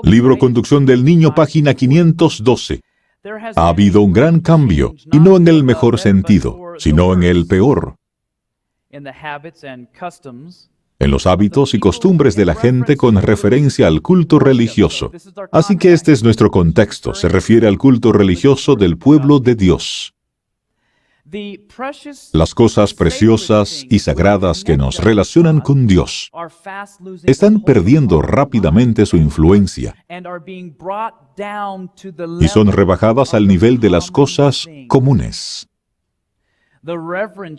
Libro Conducción del Niño, página 512. Ha habido un gran cambio, y no en el mejor sentido, sino en el peor, en los hábitos y costumbres de la gente con referencia al culto religioso. Así que este es nuestro contexto, se refiere al culto religioso del pueblo de Dios. Las cosas preciosas y sagradas que nos relacionan con Dios están perdiendo rápidamente su influencia y son rebajadas al nivel de las cosas comunes.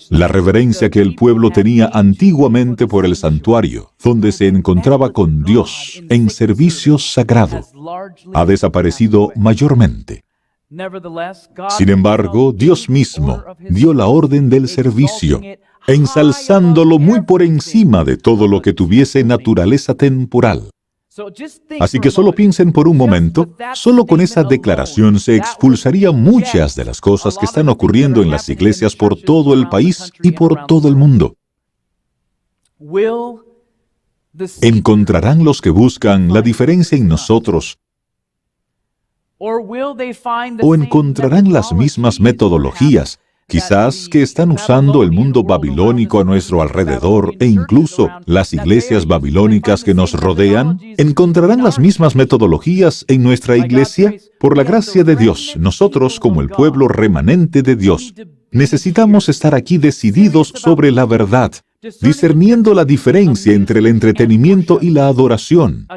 La reverencia que el pueblo tenía antiguamente por el santuario, donde se encontraba con Dios en servicio sagrado, ha desaparecido mayormente. Sin embargo, Dios mismo dio la orden del servicio, ensalzándolo muy por encima de todo lo que tuviese naturaleza temporal. Así que solo piensen por un momento, solo con esa declaración se expulsaría muchas de las cosas que están ocurriendo en las iglesias por todo el país y por todo el mundo. ¿Encontrarán los que buscan la diferencia en nosotros? ¿O encontrarán las mismas metodologías, quizás que están usando el mundo babilónico a nuestro alrededor e incluso las iglesias babilónicas que nos rodean? ¿Encontrarán las mismas metodologías en nuestra iglesia? Por la gracia de Dios, nosotros, como el pueblo remanente de Dios, necesitamos estar aquí decididos sobre la verdad, discerniendo la diferencia entre el entretenimiento y la adoración.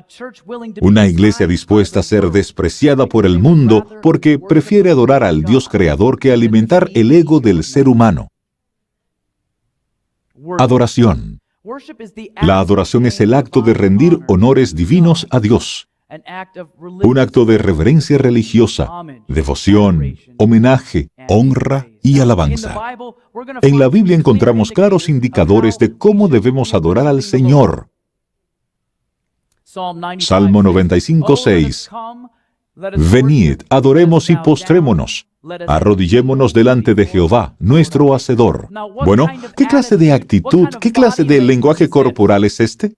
Una iglesia dispuesta a ser despreciada por el mundo porque prefiere adorar al Dios creador que alimentar el ego del ser humano. Adoración. La adoración es el acto de rendir honores divinos a Dios. Un acto de reverencia religiosa, devoción, homenaje, honra y alabanza. En la Biblia encontramos claros indicadores de cómo debemos adorar al Señor. Salmo 95:6. Venid, adoremos y postrémonos. Arrodillémonos delante de Jehová, nuestro Hacedor. Bueno, ¿qué clase de actitud, qué clase de lenguaje corporal es este?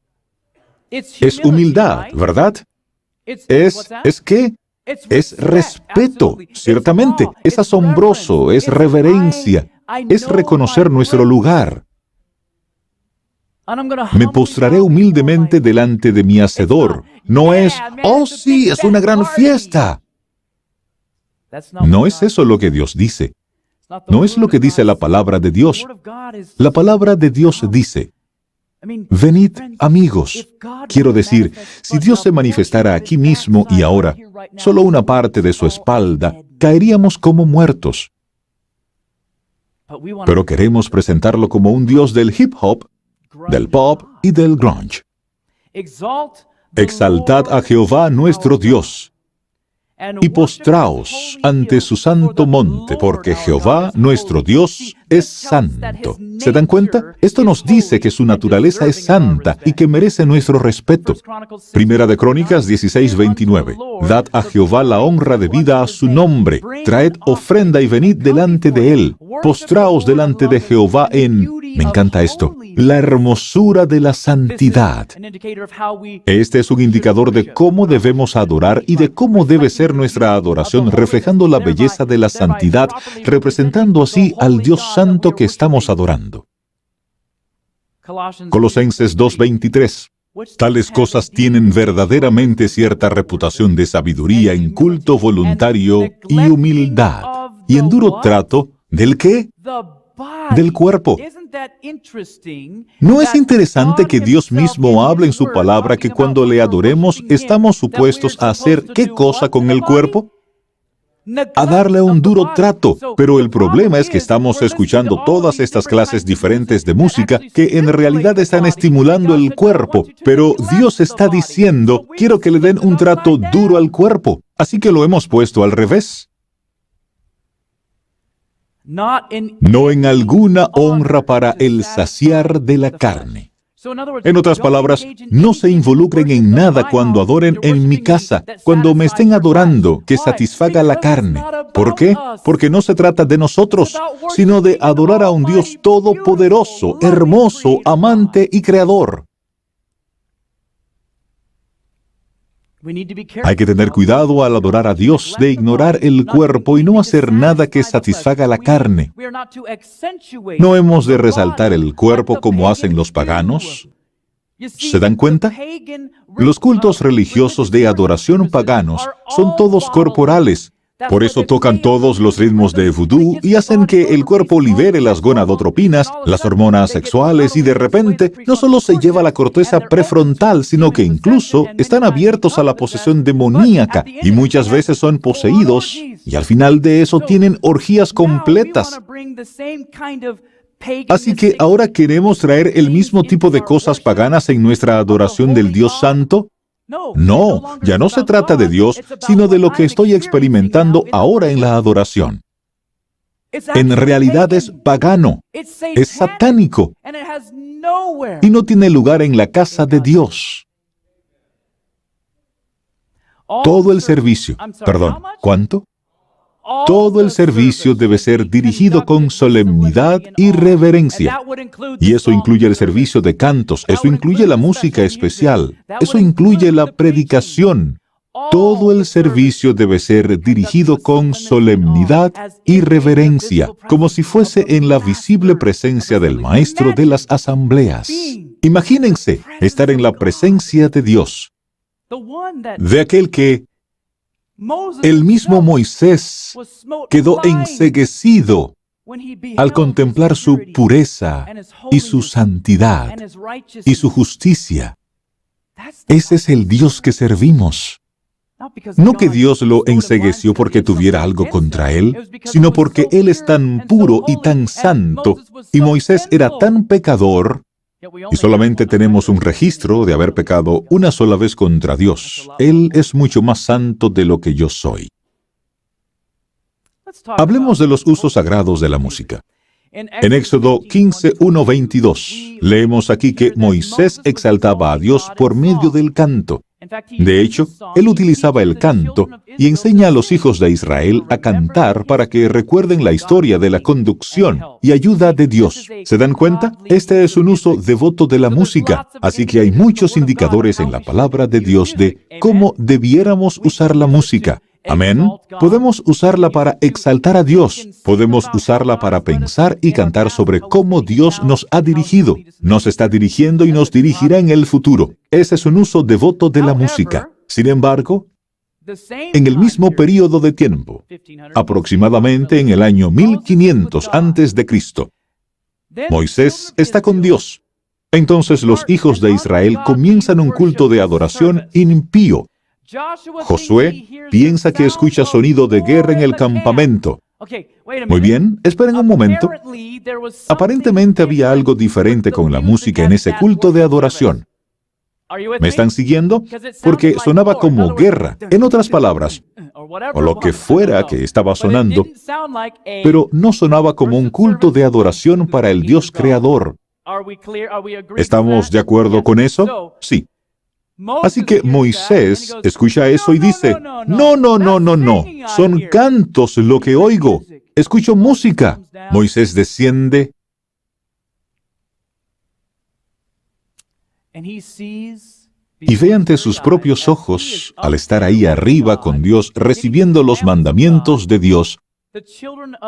Es humildad, ¿verdad? ¿Es qué? Es respeto, ciertamente. Es asombroso, es reverencia, es reconocer nuestro lugar. Me postraré humildemente delante de mi Hacedor. No es, oh sí, es una gran fiesta. No es eso lo que Dios dice. No es lo que dice la palabra de Dios. La palabra de Dios dice, venid, amigos. Quiero decir, si Dios se manifestara aquí mismo y ahora, solo una parte de su espalda, caeríamos como muertos. Pero queremos presentarlo como un Dios del hip hop, del pop y del grunge. Exaltad a Jehová nuestro Dios y postraos ante su santo monte, porque Jehová, nuestro Dios, es santo. ¿Se dan cuenta? Esto nos dice que su naturaleza es santa y que merece nuestro respeto. Primera de Crónicas 16:29. Dad a Jehová la honra debida a su nombre. Traed ofrenda y venid delante de él. Postraos delante de Jehová en... Me encanta esto. La hermosura de la santidad. Este es un indicador de cómo debemos adorar y de cómo debe ser nuestra adoración, reflejando la belleza de la santidad, representando así al Dios santo que estamos adorando. Colosenses 2:23. Tales cosas tienen verdaderamente cierta reputación de sabiduría en culto voluntario y humildad, y en duro trato, ¿del qué? Del cuerpo. ¿No es interesante que Dios mismo hable en su palabra que cuando le adoremos estamos supuestos a hacer qué cosa con el cuerpo? A darle un duro trato. Pero el problema es que estamos escuchando todas estas clases diferentes de música que en realidad están estimulando el cuerpo. Pero Dios está diciendo, quiero que le den un trato duro al cuerpo. Así que lo hemos puesto al revés. No en alguna honra para el saciar de la carne. En otras palabras, no se involucren en nada cuando adoren en mi casa, cuando me estén adorando, que satisfaga la carne. ¿Por qué? Porque no se trata de nosotros, sino de adorar a un Dios todopoderoso, hermoso, amante y creador. Hay que tener cuidado al adorar a Dios de ignorar el cuerpo y no hacer nada que satisfaga la carne. No hemos de resaltar el cuerpo como hacen los paganos. ¿Se dan cuenta? Los cultos religiosos de adoración paganos son todos corporales. Por eso tocan todos los ritmos de vudú y hacen que el cuerpo libere las gonadotropinas, las hormonas sexuales, y de repente no solo se lleva la corteza prefrontal, sino que incluso están abiertos a la posesión demoníaca y muchas veces son poseídos y al final de eso tienen orgías completas. Así que ahora queremos traer el mismo tipo de cosas paganas en nuestra adoración del Dios Santo. No, ya no se trata de Dios, sino de lo que estoy experimentando ahora en la adoración. En realidad es pagano, es satánico, y no tiene lugar en la casa de Dios. Todo el servicio, ¿cuánto? Todo el servicio debe ser dirigido con solemnidad y reverencia. Y eso incluye el servicio de cantos, eso incluye la música especial, eso incluye la predicación. Todo el servicio debe ser dirigido con solemnidad y reverencia, como si fuese en la visible presencia del Maestro de las asambleas. Imagínense estar en la presencia de Dios, de aquel que el mismo Moisés quedó enceguecido al contemplar su pureza y su santidad y su justicia. Ese es el Dios que servimos. No que Dios lo encegueció porque tuviera algo contra él, sino porque Él es tan puro y tan santo, y Moisés era tan pecador, y solamente tenemos un registro de haber pecado una sola vez contra Dios. Él es mucho más santo de lo que yo soy. Hablemos de los usos sagrados de la música. En Éxodo 15:1-22, leemos aquí que Moisés exaltaba a Dios por medio del canto. De hecho, él utilizaba el canto y enseña a los hijos de Israel a cantar para que recuerden la historia de la conducción y ayuda de Dios. ¿Se dan cuenta? Este es un uso devoto de la música, así que hay muchos indicadores en la palabra de Dios de cómo debiéramos usar la música. Amén. Podemos usarla para exaltar a Dios. Podemos usarla para pensar y cantar sobre cómo Dios nos ha dirigido, nos está dirigiendo y nos dirigirá en el futuro. Ese es un uso devoto de la música. Sin embargo, en el mismo período de tiempo, aproximadamente en el año 1500 antes de Cristo, Moisés está con Dios. Entonces los hijos de Israel comienzan un culto de adoración impío. Josué piensa que escucha sonido de guerra en el campamento. Muy bien, esperen un momento. Aparentemente había algo diferente con la música en ese culto de adoración. ¿Me están siguiendo? Porque sonaba como guerra, en otras palabras, o lo que fuera que estaba sonando, pero no sonaba como un culto de adoración para el Dios creador. ¿Estamos de acuerdo con eso? Sí. Así que Moisés escucha eso y dice, no, son cantos lo que oigo, escucho música. Moisés desciende y ve ante sus propios ojos, al estar ahí arriba con Dios, recibiendo los mandamientos de Dios.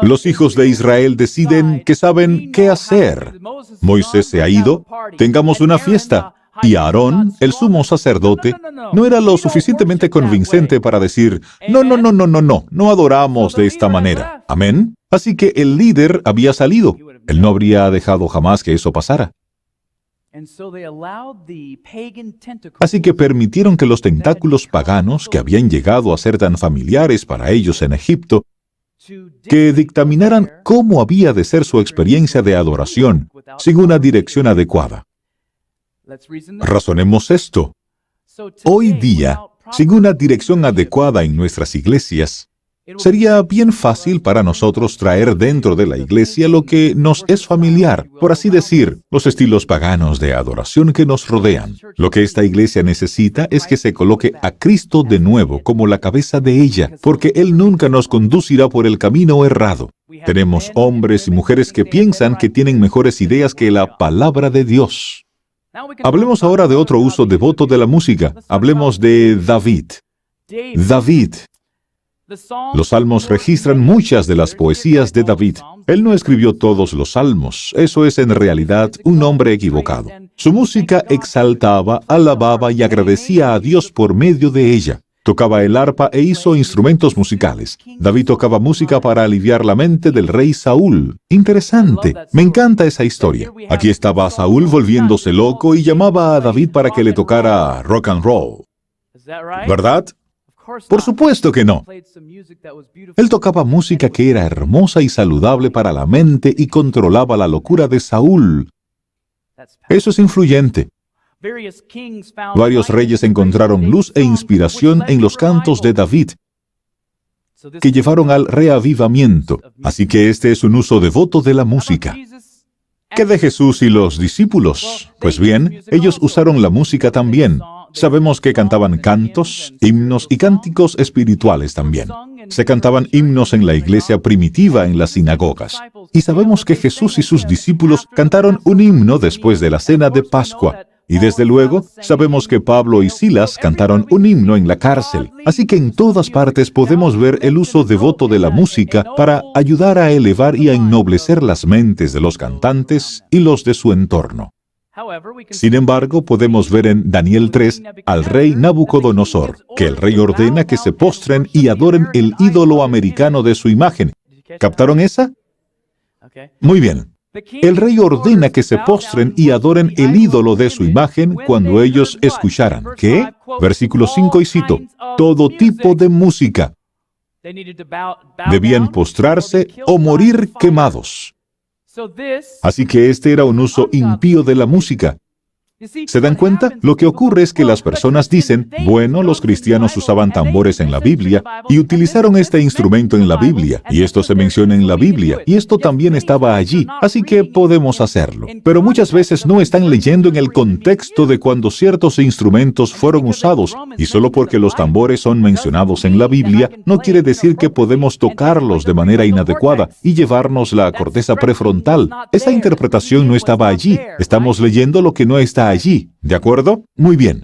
Los hijos de Israel deciden que saben qué hacer. Moisés se ha ido, tengamos una fiesta. Y Aarón, el sumo sacerdote, no era lo suficientemente convincente para decir, no adoramos de esta manera. ¿Amén? Así que el líder había salido. Él no habría dejado jamás que eso pasara. Así que permitieron que los tentáculos paganos, que habían llegado a ser tan familiares para ellos en Egipto, que dictaminaran cómo había de ser su experiencia de adoración, sin una dirección adecuada. Razonemos esto. Hoy día, sin una dirección adecuada en nuestras iglesias, sería bien fácil para nosotros traer dentro de la iglesia lo que nos es familiar, por así decir, los estilos paganos de adoración que nos rodean. Lo que esta iglesia necesita es que se coloque a Cristo de nuevo como la cabeza de ella, porque Él nunca nos conducirá por el camino errado. Tenemos hombres y mujeres que piensan que tienen mejores ideas que la palabra de Dios. Hablemos ahora de otro uso devoto de la música. Hablemos de David. David. Los salmos registran muchas de las poesías de David. Él no escribió todos los salmos. Eso es en realidad un hombre equivocado. Su música exaltaba, alababa y agradecía a Dios por medio de ella. Tocaba el arpa e hizo instrumentos musicales. David tocaba música para aliviar la mente del rey Saúl. Interesante. Me encanta esa historia. Aquí estaba Saúl volviéndose loco y llamaba a David para que le tocara rock and roll. ¿Verdad? Por supuesto que no. Él tocaba música que era hermosa y saludable para la mente y controlaba la locura de Saúl. Eso es influyente. Varios reyes encontraron luz e inspiración en los cantos de David, que llevaron al reavivamiento. Así que este es un uso devoto de la música. ¿Qué de Jesús y los discípulos? Pues bien, ellos usaron la música también. Sabemos que cantaban cantos, himnos y cánticos espirituales también. Se cantaban himnos en la iglesia primitiva en las sinagogas. Y sabemos que Jesús y sus discípulos cantaron un himno después de la cena de Pascua. Y desde luego, sabemos que Pablo y Silas cantaron un himno en la cárcel. Así que en todas partes podemos ver el uso devoto de la música para ayudar a elevar y a ennoblecer las mentes de los cantantes y los de su entorno. Sin embargo, podemos ver en Daniel 3 al rey Nabucodonosor, que el rey ordena que se postren y adoren el ídolo americano de su imagen. ¿Captaron esa? Muy bien. El rey ordena que se postren y adoren el ídolo de su imagen cuando ellos escucharan, ¿qué? Versículos 5 y cito, todo tipo de música. Debían postrarse o morir quemados. Así que este era un uso impío de la música. ¿Se dan cuenta? Lo que ocurre es que las personas dicen, bueno, los cristianos usaban tambores en la Biblia y utilizaron este instrumento en la Biblia, y esto se menciona en la Biblia, y esto también estaba allí, así que podemos hacerlo. Pero muchas veces no están leyendo en el contexto de cuando ciertos instrumentos fueron usados, y solo porque los tambores son mencionados en la Biblia, no quiere decir que podemos tocarlos de manera inadecuada y llevarnos la corteza prefrontal. Esa interpretación no estaba allí. Estamos leyendo lo que no está allí, ¿de acuerdo? Muy bien.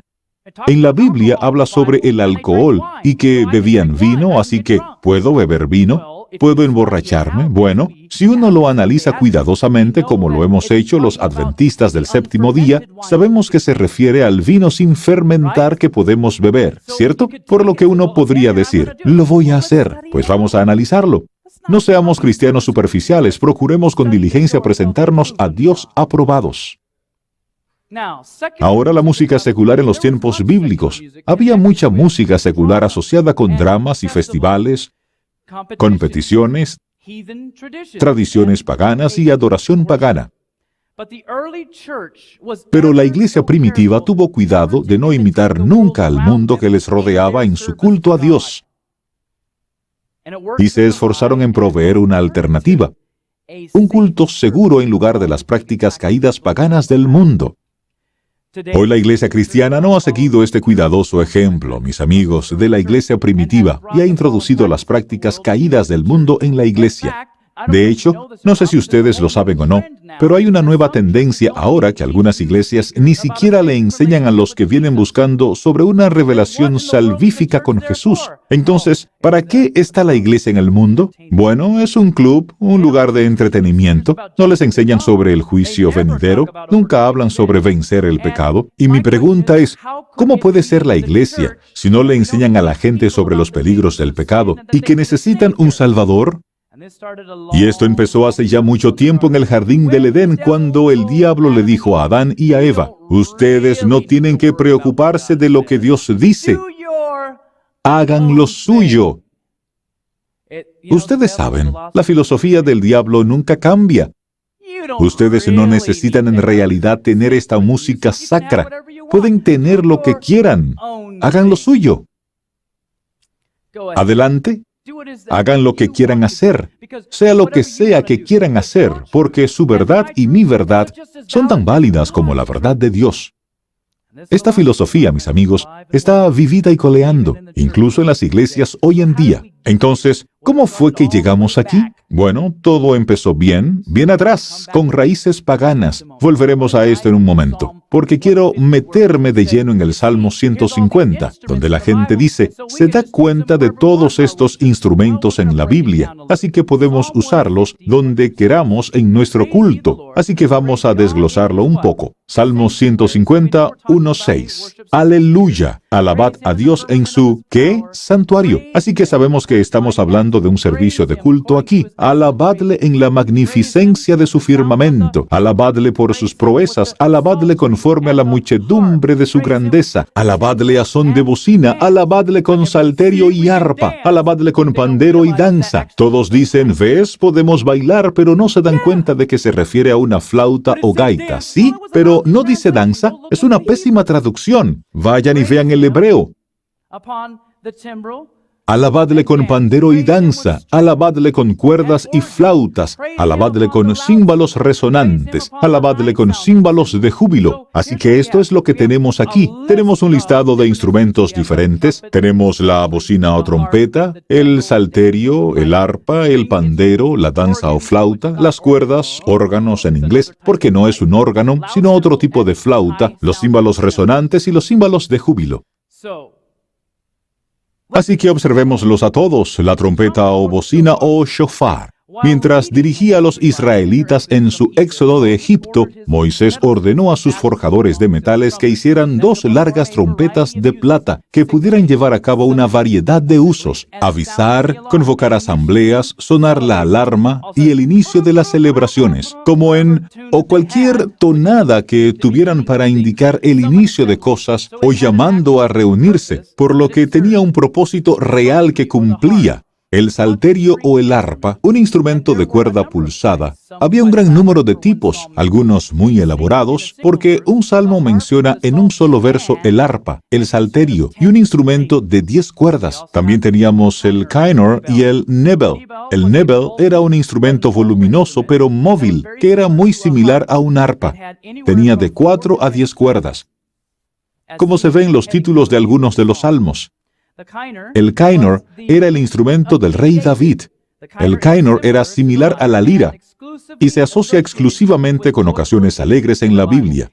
En la Biblia habla sobre el alcohol y que bebían vino, así que, ¿puedo beber vino? ¿Puedo emborracharme? Bueno, si uno lo analiza cuidadosamente como lo hemos hecho los adventistas del séptimo día, sabemos que se refiere al vino sin fermentar que podemos beber, ¿cierto? Por lo que uno podría decir, lo voy a hacer, pues vamos a analizarlo. No seamos cristianos superficiales, procuremos con diligencia presentarnos a Dios aprobados. Ahora la música secular en los tiempos bíblicos. Había mucha música secular asociada con dramas y festivales, competiciones, tradiciones paganas y adoración pagana. Pero la iglesia primitiva tuvo cuidado de no imitar nunca al mundo que les rodeaba en su culto a Dios. Y se esforzaron en proveer una alternativa, un culto seguro en lugar de las prácticas caídas paganas del mundo. Hoy la iglesia cristiana no ha seguido este cuidadoso ejemplo, mis amigos, de la iglesia primitiva y ha introducido las prácticas caídas del mundo en la iglesia. De hecho, no sé si ustedes lo saben o no, pero hay una nueva tendencia ahora que algunas iglesias ni siquiera le enseñan a los que vienen buscando sobre una revelación salvífica con Jesús. Entonces, ¿para qué está la iglesia en el mundo? Bueno, es un club, un lugar de entretenimiento. No les enseñan sobre el juicio venidero, nunca hablan sobre vencer el pecado. Y mi pregunta es, ¿cómo puede ser la iglesia si no le enseñan a la gente sobre los peligros del pecado y que necesitan un Salvador? Y esto empezó hace ya mucho tiempo en el jardín del Edén, cuando el diablo le dijo a Adán y a Eva, ustedes no tienen que preocuparse de lo que Dios dice. Hagan lo suyo. Ustedes saben, la filosofía del diablo nunca cambia. Ustedes no necesitan en realidad tener esta música sacra. Pueden tener lo que quieran. Hagan lo suyo. Adelante. Hagan lo que quieran hacer, sea lo que sea que quieran hacer, porque su verdad y mi verdad son tan válidas como la verdad de Dios. Esta filosofía, mis amigos, está vivida y coleando, incluso en las iglesias hoy en día. Entonces, ¿cómo fue que llegamos aquí? Bueno, todo empezó bien atrás, con raíces paganas. Volveremos a esto en un momento, porque quiero meterme de lleno en el Salmo 150, donde la gente dice, se da cuenta de todos estos instrumentos en la Biblia, así que podemos usarlos donde queramos en nuestro culto. Así que vamos a desglosarlo un poco. Salmo 150, 1:6. Aleluya. Alabad a Dios en su, ¿qué? Santuario. Así que sabemos que estamos hablando de un servicio de culto aquí. Alabadle en la magnificencia de su firmamento. Alabadle por sus proezas. Alabadle conforme a la muchedumbre de su grandeza. Alabadle a son de bocina. Alabadle con salterio y arpa. Alabadle con pandero y danza. Todos dicen, ¿ves? Podemos bailar, pero no se dan cuenta de que se refiere a una flauta o gaita. Sí, pero no dice danza. Es una pésima traducción. Vayan y vean el hebreo. Alabadle con pandero y danza, alabadle con cuerdas y flautas, alabadle con címbalos resonantes, alabadle con címbalos de júbilo. Así que esto es lo que tenemos aquí. Tenemos un listado de instrumentos diferentes. Tenemos la bocina o trompeta, el salterio, el arpa, el pandero, la danza o flauta, las cuerdas, órganos en inglés, porque no es un órgano, sino otro tipo de flauta, los címbalos resonantes y los címbalos de júbilo. Así que observémoslos a todos, la trompeta o bocina o shofar. Mientras dirigía a los israelitas en su éxodo de Egipto, Moisés ordenó a sus forjadores de metales que hicieran 2 largas trompetas de plata que pudieran llevar a cabo una variedad de usos: avisar, convocar asambleas, sonar la alarma y el inicio de las celebraciones, como en o cualquier tonada que tuvieran para indicar el inicio de cosas o llamando a reunirse, por lo que tenía un propósito real que cumplía. El salterio o el arpa, un instrumento de cuerda pulsada. Había un gran número de tipos, algunos muy elaborados, porque un salmo menciona en un solo verso el arpa, el salterio y un instrumento de 10 cuerdas. También teníamos el kinnor y el nebel. El nebel era un instrumento voluminoso pero móvil, que era muy similar a un arpa. Tenía de 4 a 10 cuerdas, como se ve en los títulos de algunos de los salmos. El kinnor era el instrumento del rey David. El kinnor era similar a la lira y se asocia exclusivamente con ocasiones alegres en la Biblia.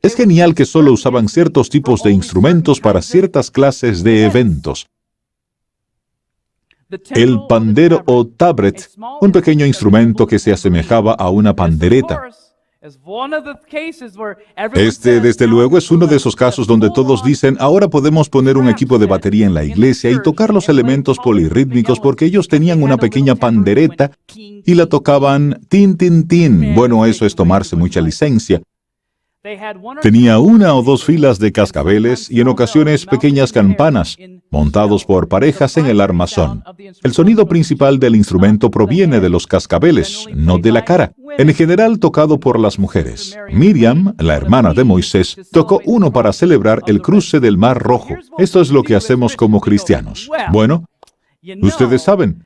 Es genial que solo usaban ciertos tipos de instrumentos para ciertas clases de eventos. El pandero o tabret, un pequeño instrumento que se asemejaba a una pandereta. Este, desde luego, es uno de esos casos donde todos dicen, ahora podemos poner un equipo de batería en la iglesia y tocar los elementos polirrítmicos porque ellos tenían una pequeña pandereta y la tocaban tin, tin, tin. Bueno, eso es tomarse mucha licencia. Tenía 1 o 2 filas de cascabeles y en ocasiones pequeñas campanas, montados por parejas en el armazón. El sonido principal del instrumento proviene de los cascabeles, no de la cara, en general tocado por las mujeres. Miriam, la hermana de Moisés, tocó uno para celebrar el cruce del Mar Rojo. Esto es lo que hacemos como cristianos. Bueno, ustedes saben,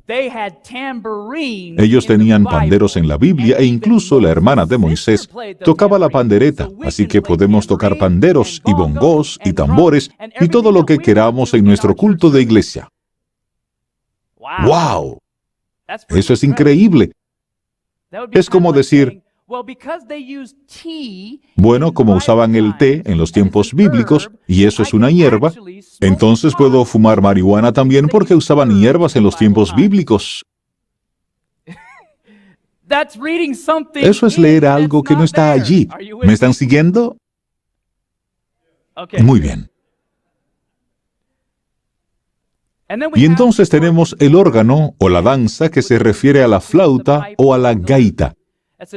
ellos tenían panderos en la Biblia e incluso la hermana de Moisés tocaba la pandereta, así que podemos tocar panderos y bongos y tambores y todo lo que queramos en nuestro culto de iglesia. ¡Wow! Eso es increíble. Es como decir, bueno, como usaban el té en los tiempos bíblicos, y eso es una hierba, entonces puedo fumar marihuana también porque usaban hierbas en los tiempos bíblicos. Eso es leer algo que no está allí. ¿Me están siguiendo? Muy bien. Y entonces tenemos el órgano o la danza que se refiere a la flauta o a la gaita.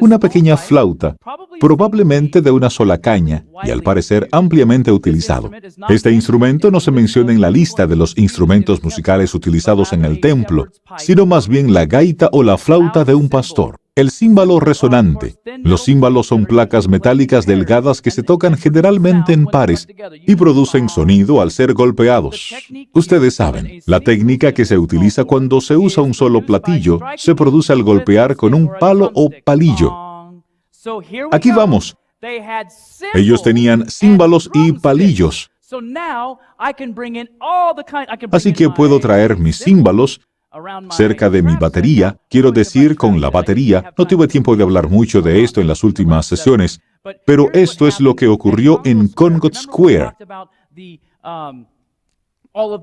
Una pequeña flauta, probablemente de una sola caña, y al parecer ampliamente utilizado. Este instrumento no se menciona en la lista de los instrumentos musicales utilizados en el templo, sino más bien la gaita o la flauta de un pastor. El címbalo resonante. Los címbalos son placas metálicas delgadas que se tocan generalmente en pares y producen sonido al ser golpeados. Ustedes saben, la técnica que se utiliza cuando se usa un solo platillo se produce al golpear con un palo o palillo. Aquí vamos. Ellos tenían címbalos y palillos. Así que puedo traer mis címbalos cerca de mi batería, quiero decir con la batería. No tuve tiempo de hablar mucho de esto en las últimas sesiones, pero esto es lo que ocurrió en Congot Square.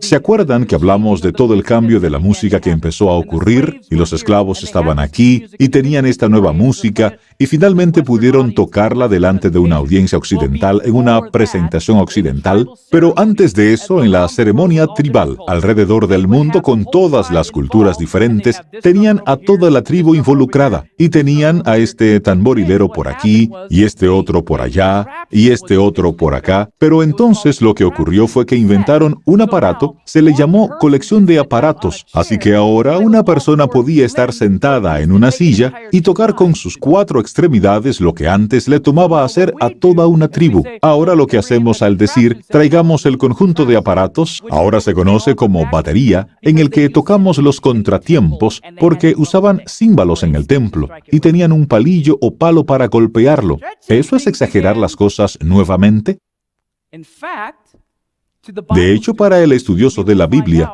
¿Se acuerdan que hablamos de todo el cambio de la música que empezó a ocurrir? Y los esclavos estaban aquí y tenían esta nueva música y finalmente pudieron tocarla delante de una audiencia occidental en una presentación occidental. Pero antes de eso, en la ceremonia tribal alrededor del mundo con todas las culturas diferentes, tenían a toda la tribu involucrada y tenían a este tamborilero por aquí y este otro por allá y este otro por acá. Pero entonces lo que ocurrió fue que inventaron un aparato, se le llamó colección de aparatos, así que ahora una persona podía estar sentada en una silla y tocar con sus 4 extremidades lo que antes le tomaba hacer a toda una tribu. Ahora lo que hacemos al decir, traigamos el conjunto de aparatos, ahora se conoce como batería, en el que tocamos los contratiempos, porque usaban címbalos en el templo y tenían un palillo o palo para golpearlo. ¿Eso es exagerar las cosas nuevamente? De hecho, para el estudioso de la Biblia,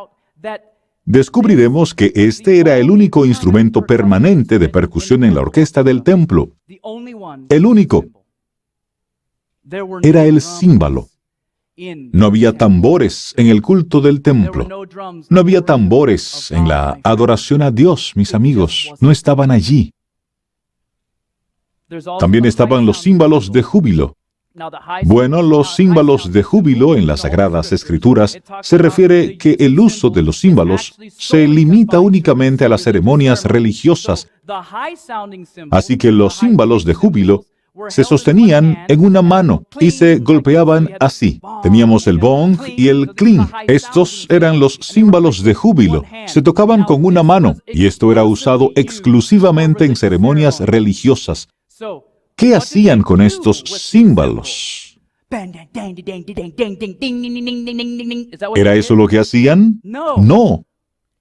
descubriremos que este era el único instrumento permanente de percusión en la orquesta del templo. El único. Era el címbalo. No había tambores en el culto del templo. No había tambores en la adoración a Dios, mis amigos. No estaban allí. También estaban los címbalos de júbilo. Bueno, los címbalos de júbilo en las Sagradas Escrituras se refiere que el uso de los címbalos se limita únicamente a las ceremonias religiosas. Así que los címbalos de júbilo se sostenían en una mano y se golpeaban así. Teníamos el bong y el cling. Estos eran los címbalos de júbilo. Se tocaban con una mano y esto era usado exclusivamente en ceremonias religiosas. ¿Qué hacían con estos címbalos? ¿Era eso lo que hacían? No.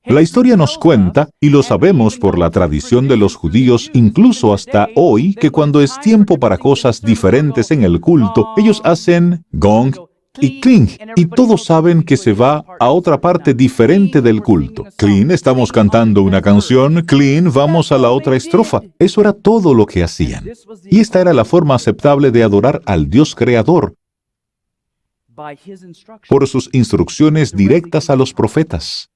La historia nos cuenta, y lo sabemos por la tradición de los judíos incluso hasta hoy, que cuando es tiempo para cosas diferentes en el culto, ellos hacen gong y cling, y todos saben que se va a otra parte diferente del culto. Cling, estamos cantando una canción, cling, vamos a la otra estrofa. Eso era todo lo que hacían. Y esta era la forma aceptable de adorar al Dios Creador, por sus instrucciones directas a los profetas.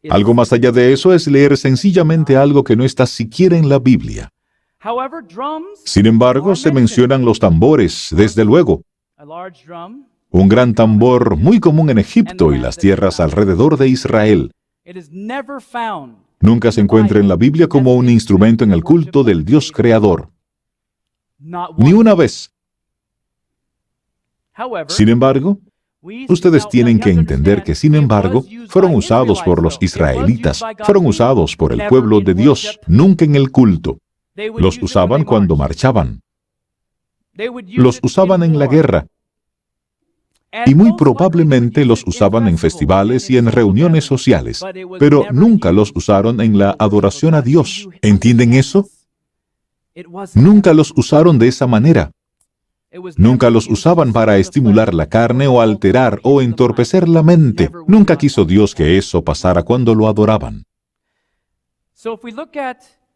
Algo más allá de eso es leer sencillamente algo que no está siquiera en la Biblia. Sin embargo, se mencionan los tambores, desde luego. Un gran tambor muy común en Egipto y las tierras alrededor de Israel. Nunca se encuentra en la Biblia como un instrumento en el culto del Dios Creador. Ni una vez. Sin embargo, ustedes tienen que entender que, sin embargo, fueron usados por los israelitas, fueron usados por el pueblo de Dios, nunca en el culto. Los usaban cuando marchaban. Los usaban en la guerra. Y muy probablemente los usaban en festivales y en reuniones sociales, pero nunca los usaron en la adoración a Dios. ¿Entienden eso? Nunca los usaron de esa manera. Nunca los usaban para estimular la carne o alterar o entorpecer la mente. Nunca quiso Dios que eso pasara cuando lo adoraban.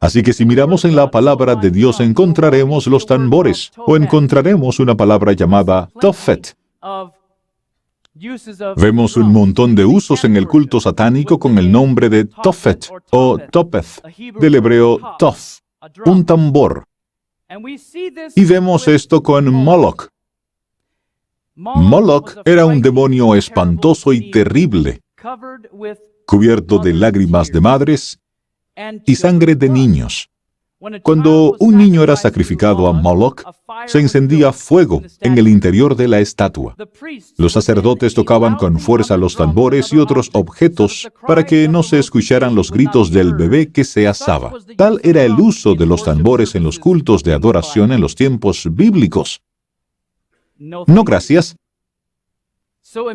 Así que si miramos en la palabra de Dios encontraremos los tambores, o encontraremos una palabra llamada tophet. Vemos un montón de usos en el culto satánico con el nombre de tophet o topeth, del hebreo tof, un tambor. Y vemos esto con Moloch. Moloch era un demonio espantoso y terrible, cubierto de lágrimas de madres y sangre de niños. Cuando un niño era sacrificado a Moloch, se encendía fuego en el interior de la estatua. Los sacerdotes tocaban con fuerza los tambores y otros objetos para que no se escucharan los gritos del bebé que se asaba. Tal era el uso de los tambores en los cultos de adoración en los tiempos bíblicos. No, gracias.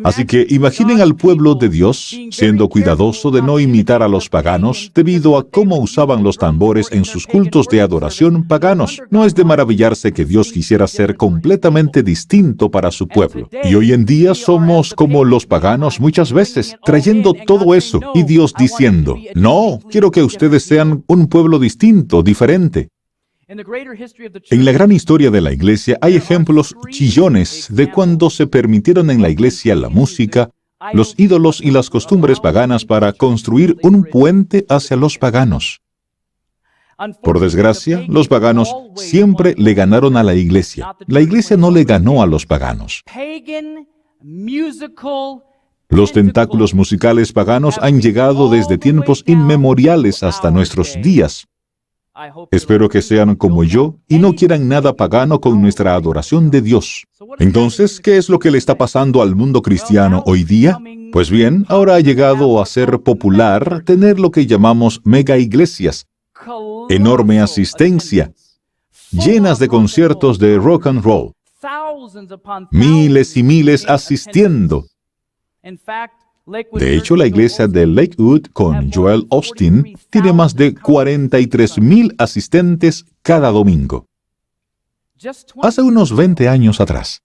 Así que imaginen al pueblo de Dios siendo cuidadoso de no imitar a los paganos debido a cómo usaban los tambores en sus cultos de adoración paganos. No es de maravillarse que Dios quisiera ser completamente distinto para su pueblo. Y hoy en día somos como los paganos muchas veces, trayendo todo eso y Dios diciendo, no, quiero que ustedes sean un pueblo distinto, diferente. En la gran historia de la Iglesia hay ejemplos chillones de cuando se permitieron en la Iglesia la música, los ídolos y las costumbres paganas para construir un puente hacia los paganos. Por desgracia, los paganos siempre le ganaron a la Iglesia. La Iglesia no le ganó a los paganos. Los tentáculos musicales paganos han llegado desde tiempos inmemoriales hasta nuestros días. Espero que sean como yo y no quieran nada pagano con nuestra adoración de Dios. Entonces, ¿qué es lo que le está pasando al mundo cristiano hoy día? Pues bien, ahora ha llegado a ser popular tener lo que llamamos mega iglesias, enorme asistencia, llenas de conciertos de rock and roll, miles y miles asistiendo. De hecho, la iglesia de Lakewood con Joel Osteen tiene más de 43,000 asistentes cada domingo. Hace unos 20 años atrás,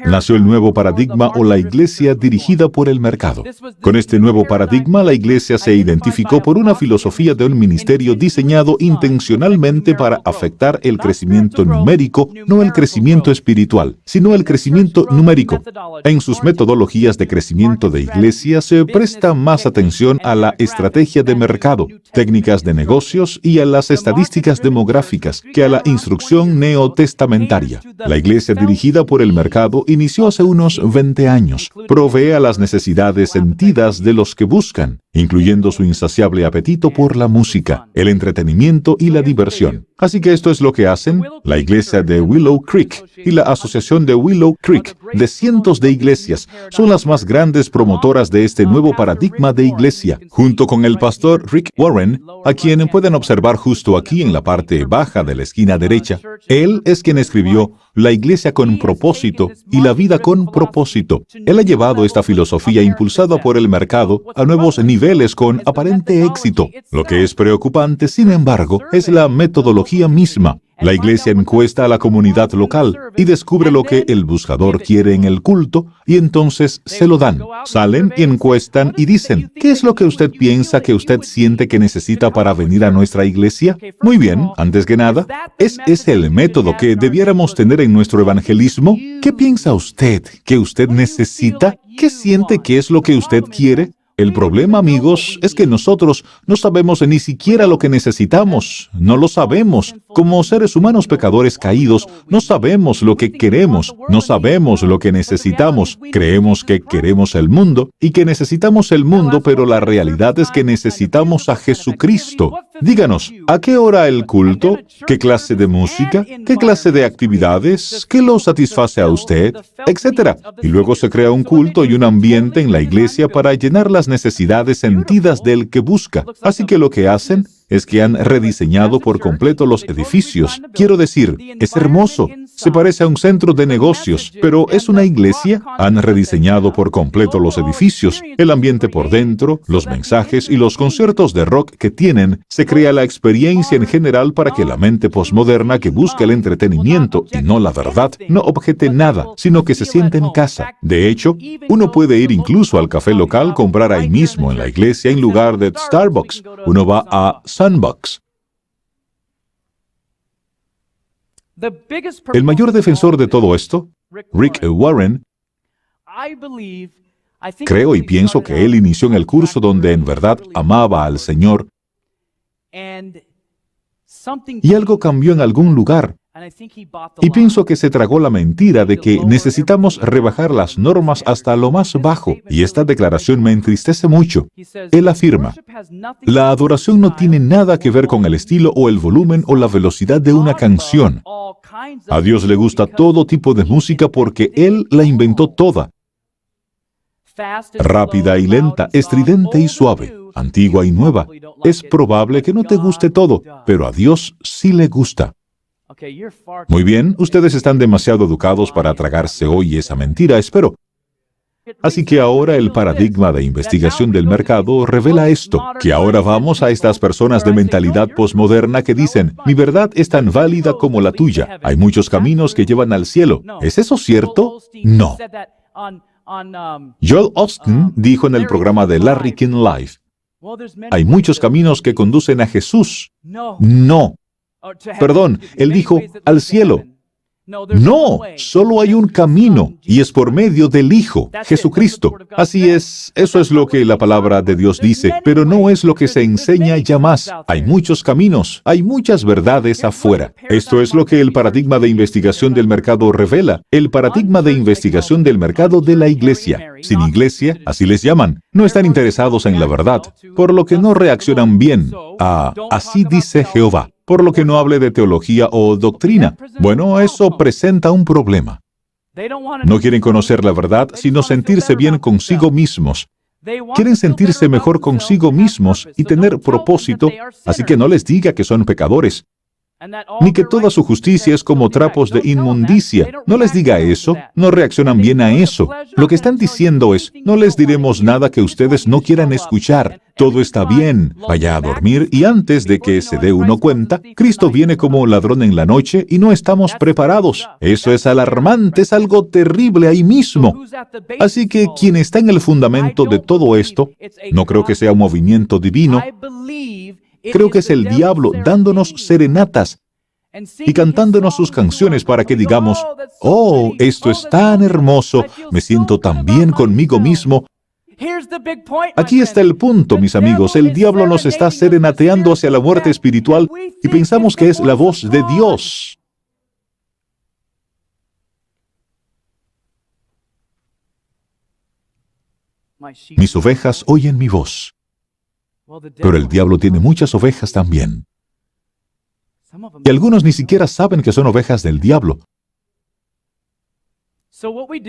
nació el nuevo paradigma o la iglesia dirigida por el mercado. Con este nuevo paradigma, la iglesia se identificó por una filosofía de un ministerio diseñado intencionalmente para afectar el crecimiento numérico, no el crecimiento espiritual, sino el crecimiento numérico. En sus metodologías de crecimiento de iglesia se presta más atención a la estrategia de mercado, técnicas de negocios y a las estadísticas demográficas que a la instrucción neotestamentaria. La iglesia dirigida por el mercado inició hace unos 20 años. Provee a las necesidades sentidas de los que buscan, incluyendo su insaciable apetito por la música, el entretenimiento y la diversión. Así que esto es lo que hacen la iglesia de Willow Creek y la asociación de Willow Creek, de cientos de iglesias, son las más grandes promotoras de este nuevo paradigma de iglesia, junto con el pastor Rick Warren, a quien pueden observar justo aquí en la parte baja de la esquina derecha. Él es quien escribió La iglesia con propósito y la vida con propósito. Él ha llevado esta filosofía impulsada por el mercado a nuevos niveles con aparente éxito. Lo que es preocupante, sin embargo, es la metodología misma. La iglesia encuesta a la comunidad local y descubre lo que el buscador quiere en el culto y entonces se lo dan. Salen y encuestan y dicen, ¿qué es lo que usted piensa que usted siente que necesita para venir a nuestra iglesia? Muy bien, antes que nada, ¿es ese el método que debiéramos tener en nuestro evangelismo? ¿Qué piensa usted que usted necesita? ¿Qué siente que es lo que usted quiere? El problema, amigos, es que nosotros no sabemos ni siquiera lo que necesitamos. No lo sabemos. Como seres humanos pecadores caídos, no sabemos lo que queremos. No sabemos lo que necesitamos. Creemos que queremos el mundo y que necesitamos el mundo, pero la realidad es que necesitamos a Jesucristo. Díganos, ¿a qué hora el culto? ¿Qué clase de música? ¿Qué clase de actividades? ¿Qué lo satisface a usted? Etcétera. Y luego se crea un culto y un ambiente en la iglesia para llenar las necesidades sentidas del que busca. Así que lo que hacen es que han rediseñado por completo los edificios. Quiero decir, es hermoso. Se parece a un centro de negocios, pero ¿es una iglesia? Han rediseñado por completo los edificios, el ambiente por dentro, los mensajes y los conciertos de rock que tienen. Se crea la experiencia en general para que la mente posmoderna que busca el entretenimiento y no la verdad no objete nada, sino que se siente en casa. De hecho, uno puede ir incluso al café local, comprar ahí mismo en la iglesia en lugar de Starbucks. Uno va a Sunbucks. El mayor defensor de todo esto, Rick Warren, creo y pienso que él inició en el curso donde en verdad amaba al Señor y algo cambió en algún lugar. Y pienso que se tragó la mentira de que necesitamos rebajar las normas hasta lo más bajo. Y esta declaración me entristece mucho. Él afirma, la adoración no tiene nada que ver con el estilo o el volumen o la velocidad de una canción. A Dios le gusta todo tipo de música porque Él la inventó toda. Rápida y lenta, estridente y suave, antigua y nueva. Es probable que no te guste todo, pero a Dios sí le gusta. Muy bien, ustedes están demasiado educados para tragarse hoy esa mentira, espero. Así que ahora el paradigma de investigación del mercado revela esto, que ahora vamos a estas personas de mentalidad posmoderna que dicen, mi verdad es tan válida como la tuya. Hay muchos caminos que llevan al cielo. ¿Es eso cierto? No. Joel Osteen dijo en el programa de Larry King Live, hay muchos caminos que conducen a Jesús. No. Perdón, él dijo, al cielo. No, solo hay un camino, y es por medio del Hijo, Jesucristo. Así es, eso es lo que la palabra de Dios dice, pero no es lo que se enseña ya más. Hay muchos caminos, hay muchas verdades afuera. Esto es lo que el paradigma de investigación del mercado revela, el paradigma de investigación del mercado de la iglesia. Sin iglesia, así les llaman, no están interesados en la verdad, por lo que no reaccionan bien a así dice Jehová. Por lo que no hable de teología o doctrina. Bueno, eso presenta un problema. No quieren conocer la verdad, sino sentirse bien consigo mismos. Quieren sentirse mejor consigo mismos y tener propósito, así que no les diga que son pecadores, ni que toda su justicia es como trapos de inmundicia. No les diga eso, no reaccionan bien a eso. Lo que están diciendo es, no les diremos nada que ustedes no quieran escuchar. Todo está bien, vaya a dormir y antes de que se dé uno cuenta, Cristo viene como ladrón en la noche y no estamos preparados. Eso es alarmante, es algo terrible ahí mismo. Así que quien está en el fundamento de todo esto, no creo que sea un movimiento divino, creo que es el diablo dándonos serenatas y cantándonos sus canciones para que digamos, oh, esto es tan hermoso, me siento tan bien conmigo mismo. Aquí está el punto, mis amigos. El diablo nos está serenateando hacia la muerte espiritual y pensamos que es la voz de Dios. Mis ovejas oyen mi voz. Pero el diablo tiene muchas ovejas también. Y algunos ni siquiera saben que son ovejas del diablo.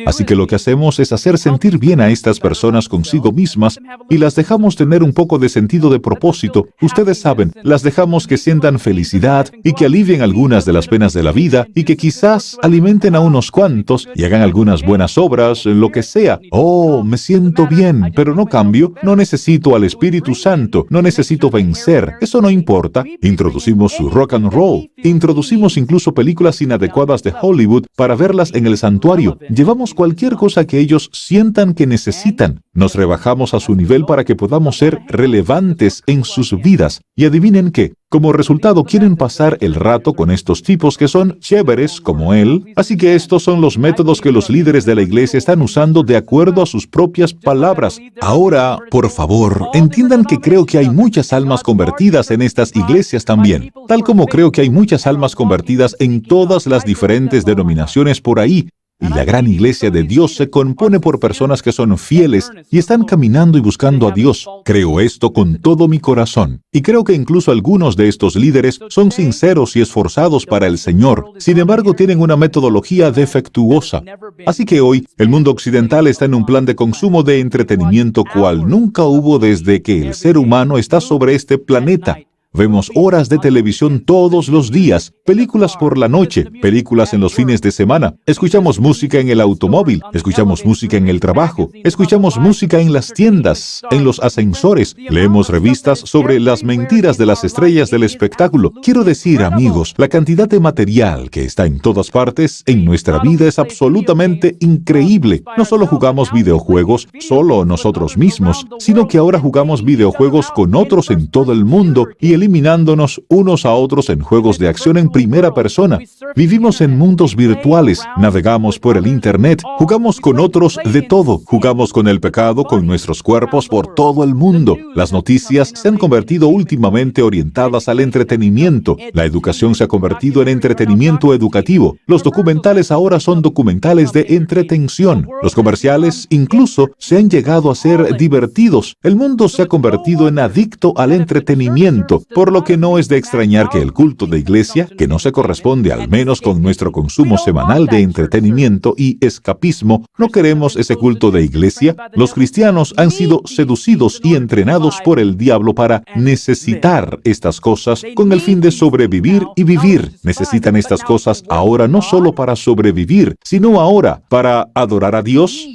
Así que lo que hacemos es hacer sentir bien a estas personas consigo mismas y las dejamos tener un poco de sentido de propósito. Ustedes saben, las dejamos que sientan felicidad y que alivien algunas de las penas de la vida y que quizás alimenten a unos cuantos y hagan algunas buenas obras, lo que sea. Oh, me siento bien, pero no cambio, no necesito al Espíritu Santo, no necesito vencer. Eso no importa. Introducimos su rock and roll. Introducimos incluso películas inadecuadas de Hollywood para verlas en el santuario. Llevamos cualquier cosa que ellos sientan que necesitan. Nos rebajamos a su nivel para que podamos ser relevantes en sus vidas. Y adivinen qué, como resultado quieren pasar el rato con estos tipos que son chéveres como él. Así que estos son los métodos que los líderes de la iglesia están usando de acuerdo a sus propias palabras. Ahora, por favor, entiendan que creo que hay muchas almas convertidas en estas iglesias también, tal como creo que hay muchas almas convertidas en todas las diferentes denominaciones por ahí. Y la gran iglesia de Dios se compone por personas que son fieles y están caminando y buscando a Dios. Creo esto con todo mi corazón. Y creo que incluso algunos de estos líderes son sinceros y esforzados para el Señor. Sin embargo, tienen una metodología defectuosa. Así que hoy, el mundo occidental está en un plan de consumo de entretenimiento cual nunca hubo desde que el ser humano está sobre este planeta. Vemos horas de televisión todos los días, películas por la noche, películas en los fines de semana. Escuchamos música en el automóvil, escuchamos música en el trabajo, escuchamos música en las tiendas, en los ascensores. Leemos revistas sobre las mentiras de las estrellas del espectáculo. Quiero decir, amigos, la cantidad de material que está en todas partes en nuestra vida es absolutamente increíble. No solo jugamos videojuegos solo nosotros mismos, sino que ahora jugamos videojuegos con otros en todo el mundo y eliminándonos unos a otros en juegos de acción en primera persona. Vivimos en mundos virtuales, navegamos por el Internet, jugamos con otros de todo, jugamos con el pecado, con nuestros cuerpos por todo el mundo. Las noticias se han convertido últimamente orientadas al entretenimiento. La educación se ha convertido en entretenimiento educativo. Los documentales ahora son documentales de entretención. Los comerciales incluso se han llegado a ser divertidos. El mundo se ha convertido en adicto al entretenimiento. Por lo que no es de extrañar que el culto de iglesia, que no se corresponde al menos con nuestro consumo semanal de entretenimiento y escapismo, no queremos ese culto de iglesia. Los cristianos han sido seducidos y entrenados por el diablo para necesitar estas cosas con el fin de sobrevivir y vivir. Necesitan estas cosas ahora no solo para sobrevivir, sino ahora para adorar a Dios.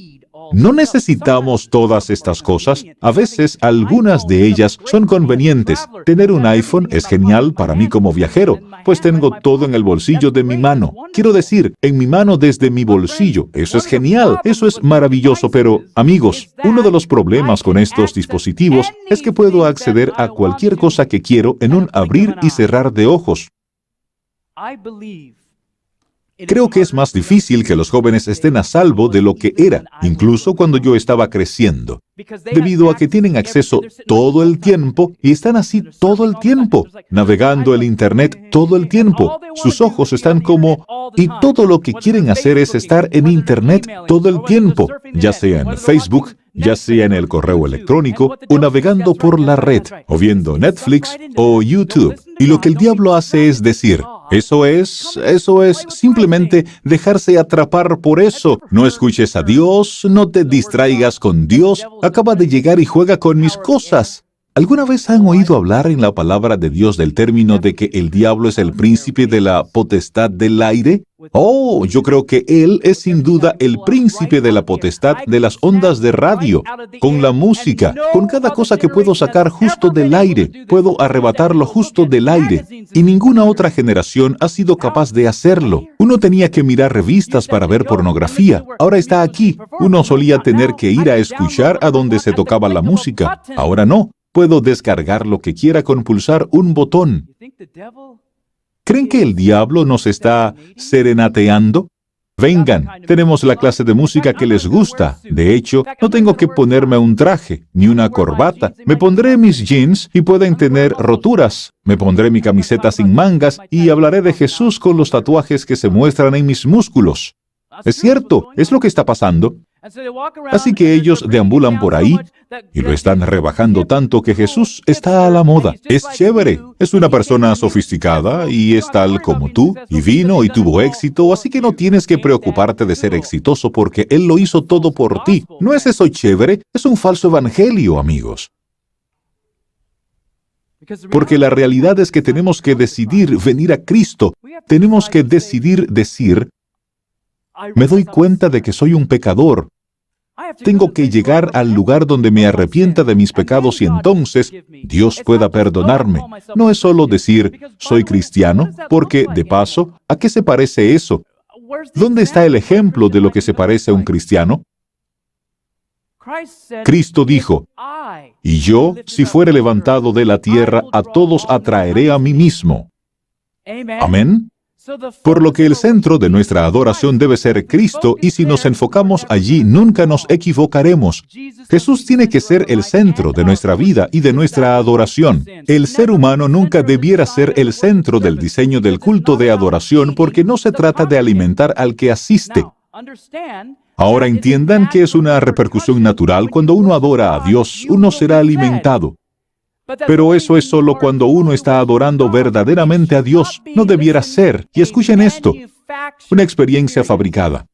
No necesitamos todas estas cosas. A veces, algunas de ellas son convenientes. Tener un iPhone es genial para mí como viajero, pues tengo todo en el bolsillo de mi mano. Quiero decir, en mi mano desde mi bolsillo. Eso es genial, eso es maravilloso, pero, amigos, uno de los problemas con estos dispositivos es que puedo acceder a cualquier cosa que quiero en un abrir y cerrar de ojos. Creo que es más difícil que los jóvenes estén a salvo de lo que era, incluso cuando yo estaba creciendo, debido a que tienen acceso todo el tiempo y están así todo el tiempo, navegando el Internet todo el tiempo. Sus ojos están como... y todo lo que quieren hacer es estar en Internet todo el tiempo, ya sea en Facebook, ya sea en el correo electrónico, o navegando por la red, o viendo Netflix o YouTube. Y lo que el diablo hace es decir, eso es simplemente dejarse atrapar por eso. No escuches a Dios, no te distraigas con Dios, acaba de llegar y juega con mis cosas. ¿Alguna vez han oído hablar en la palabra de Dios del término de que el diablo es el príncipe de la potestad del aire? Oh, yo creo que él es sin duda el príncipe de la potestad de las ondas de radio, con la música, con cada cosa que puedo sacar justo del aire, puedo arrebatarlo justo del aire, y ninguna otra generación ha sido capaz de hacerlo. Uno tenía que mirar revistas para ver pornografía, ahora está aquí. Uno solía tener que ir a escuchar a donde se tocaba la música, ahora no. Puedo descargar lo que quiera con pulsar un botón. ¿Creen que el diablo nos está serenateando? Vengan, tenemos la clase de música que les gusta. De hecho, no tengo que ponerme un traje, ni una corbata. Me pondré mis jeans y pueden tener roturas. Me pondré mi camiseta sin mangas y hablaré de Jesús con los tatuajes que se muestran en mis músculos. Es cierto, es lo que está pasando. Así que ellos deambulan por ahí y lo están rebajando tanto que Jesús está a la moda. Es chévere, es una persona sofisticada y es tal como tú, y vino y tuvo éxito, así que no tienes que preocuparte de ser exitoso porque Él lo hizo todo por ti. ¿No es eso chévere? Es un falso evangelio, amigos. Porque la realidad es que tenemos que decidir venir a Cristo. Tenemos que decidir decir, me doy cuenta de que soy un pecador. Tengo que llegar al lugar donde me arrepienta de mis pecados y entonces Dios pueda perdonarme. No es solo decir, soy cristiano, porque, de paso, ¿a qué se parece eso? ¿Dónde está el ejemplo de lo que se parece a un cristiano? Cristo dijo, y yo, si fuere levantado de la tierra, a todos atraeré a mí mismo. Amén. Por lo que el centro de nuestra adoración debe ser Cristo, y si nos enfocamos allí, nunca nos equivocaremos. Jesús tiene que ser el centro de nuestra vida y de nuestra adoración. El ser humano nunca debiera ser el centro del diseño del culto de adoración, porque no se trata de alimentar al que asiste. Ahora entiendan que es una repercusión natural. Cuando uno adora a Dios, uno será alimentado. Pero eso es solo cuando uno está adorando verdaderamente a Dios. No debiera ser. Y escuchen esto, una experiencia fabricada.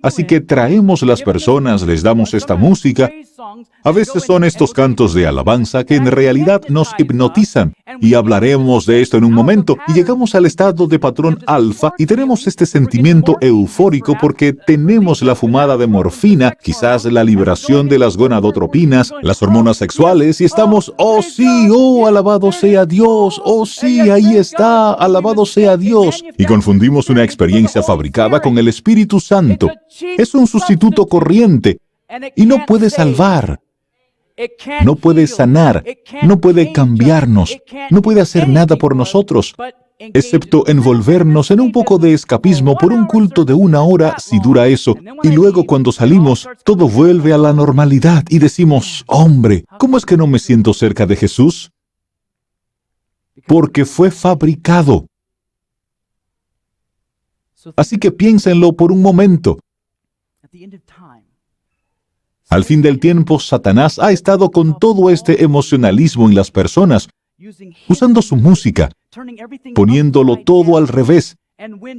Así que traemos las personas, les damos esta música. A veces son estos cantos de alabanza que en realidad nos hipnotizan. Y hablaremos de esto en un momento. Y llegamos al estado de patrón alfa y tenemos este sentimiento eufórico porque tenemos la fumada de morfina, quizás la liberación de las gonadotropinas, las hormonas sexuales, y estamos, oh sí, oh alabado sea Dios, oh sí, ahí está, alabado sea Dios. Y confundimos una experiencia fabricada con el Espíritu Santo. Es un sustituto corriente y no puede salvar, no puede sanar, no puede cambiarnos, no puede hacer nada por nosotros, excepto envolvernos en un poco de escapismo por un culto de 1 hora, si dura eso, y luego cuando salimos, todo vuelve a la normalidad y decimos, hombre, ¿cómo es que no me siento cerca de Jesús? Porque fue fabricado. Así que piénsenlo por un momento. Al fin del tiempo, Satanás ha estado con todo este emocionalismo en las personas, usando su música, poniéndolo todo al revés.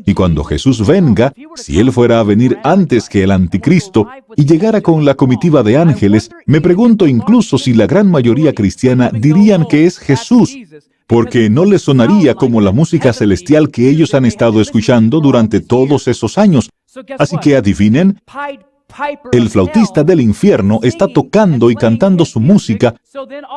Y cuando Jesús venga, si Él fuera a venir antes que el anticristo y llegara con la comitiva de ángeles, me pregunto incluso si la gran mayoría cristiana dirían que es Jesús, porque no les sonaría como la música celestial que ellos han estado escuchando durante todos esos años. Así que adivinen, El flautista del infierno está tocando y cantando su música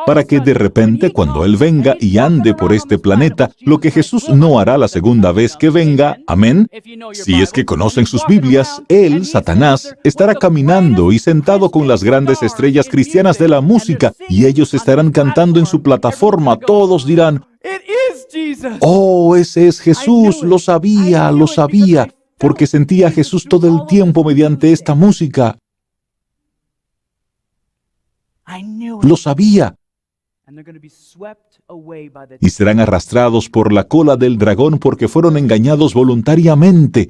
para que de repente, cuando Él venga y ande por este planeta, lo que Jesús no hará la segunda vez que venga, amén. Si es que conocen sus Biblias, Él, Satanás, estará caminando y sentado con las grandes estrellas cristianas de la música, y ellos estarán cantando en su plataforma. Todos dirán: «Oh, ese es Jesús, lo sabía, porque sentía a Jesús todo el tiempo mediante esta música. Lo sabía». Y serán arrastrados por la cola del dragón porque fueron engañados voluntariamente.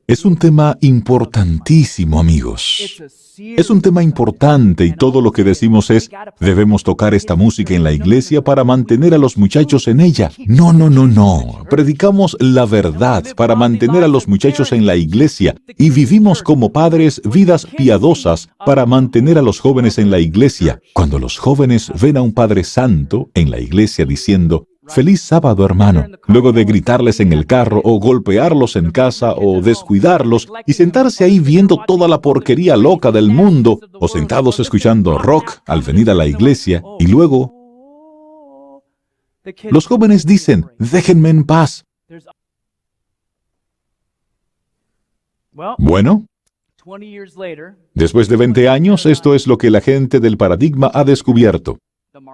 Es un tema importantísimo, amigos. Es un tema importante y todo lo que decimos es: debemos tocar esta música en la iglesia para mantener a los muchachos en ella. No. Predicamos la verdad para mantener a los muchachos en la iglesia y vivimos como padres vidas piadosas para mantener a los jóvenes en la iglesia. Cuando los jóvenes ven a un Padre Santo en la iglesia diciendo: «Feliz sábado, hermano», luego de gritarles en el carro o golpearlos en casa o descuidarlos y sentarse ahí viendo toda la porquería loca del mundo, o sentados escuchando rock al venir a la iglesia, y luego los jóvenes dicen: «Déjenme en paz». Bueno, después de 20 años, esto es lo que la gente del paradigma ha descubierto.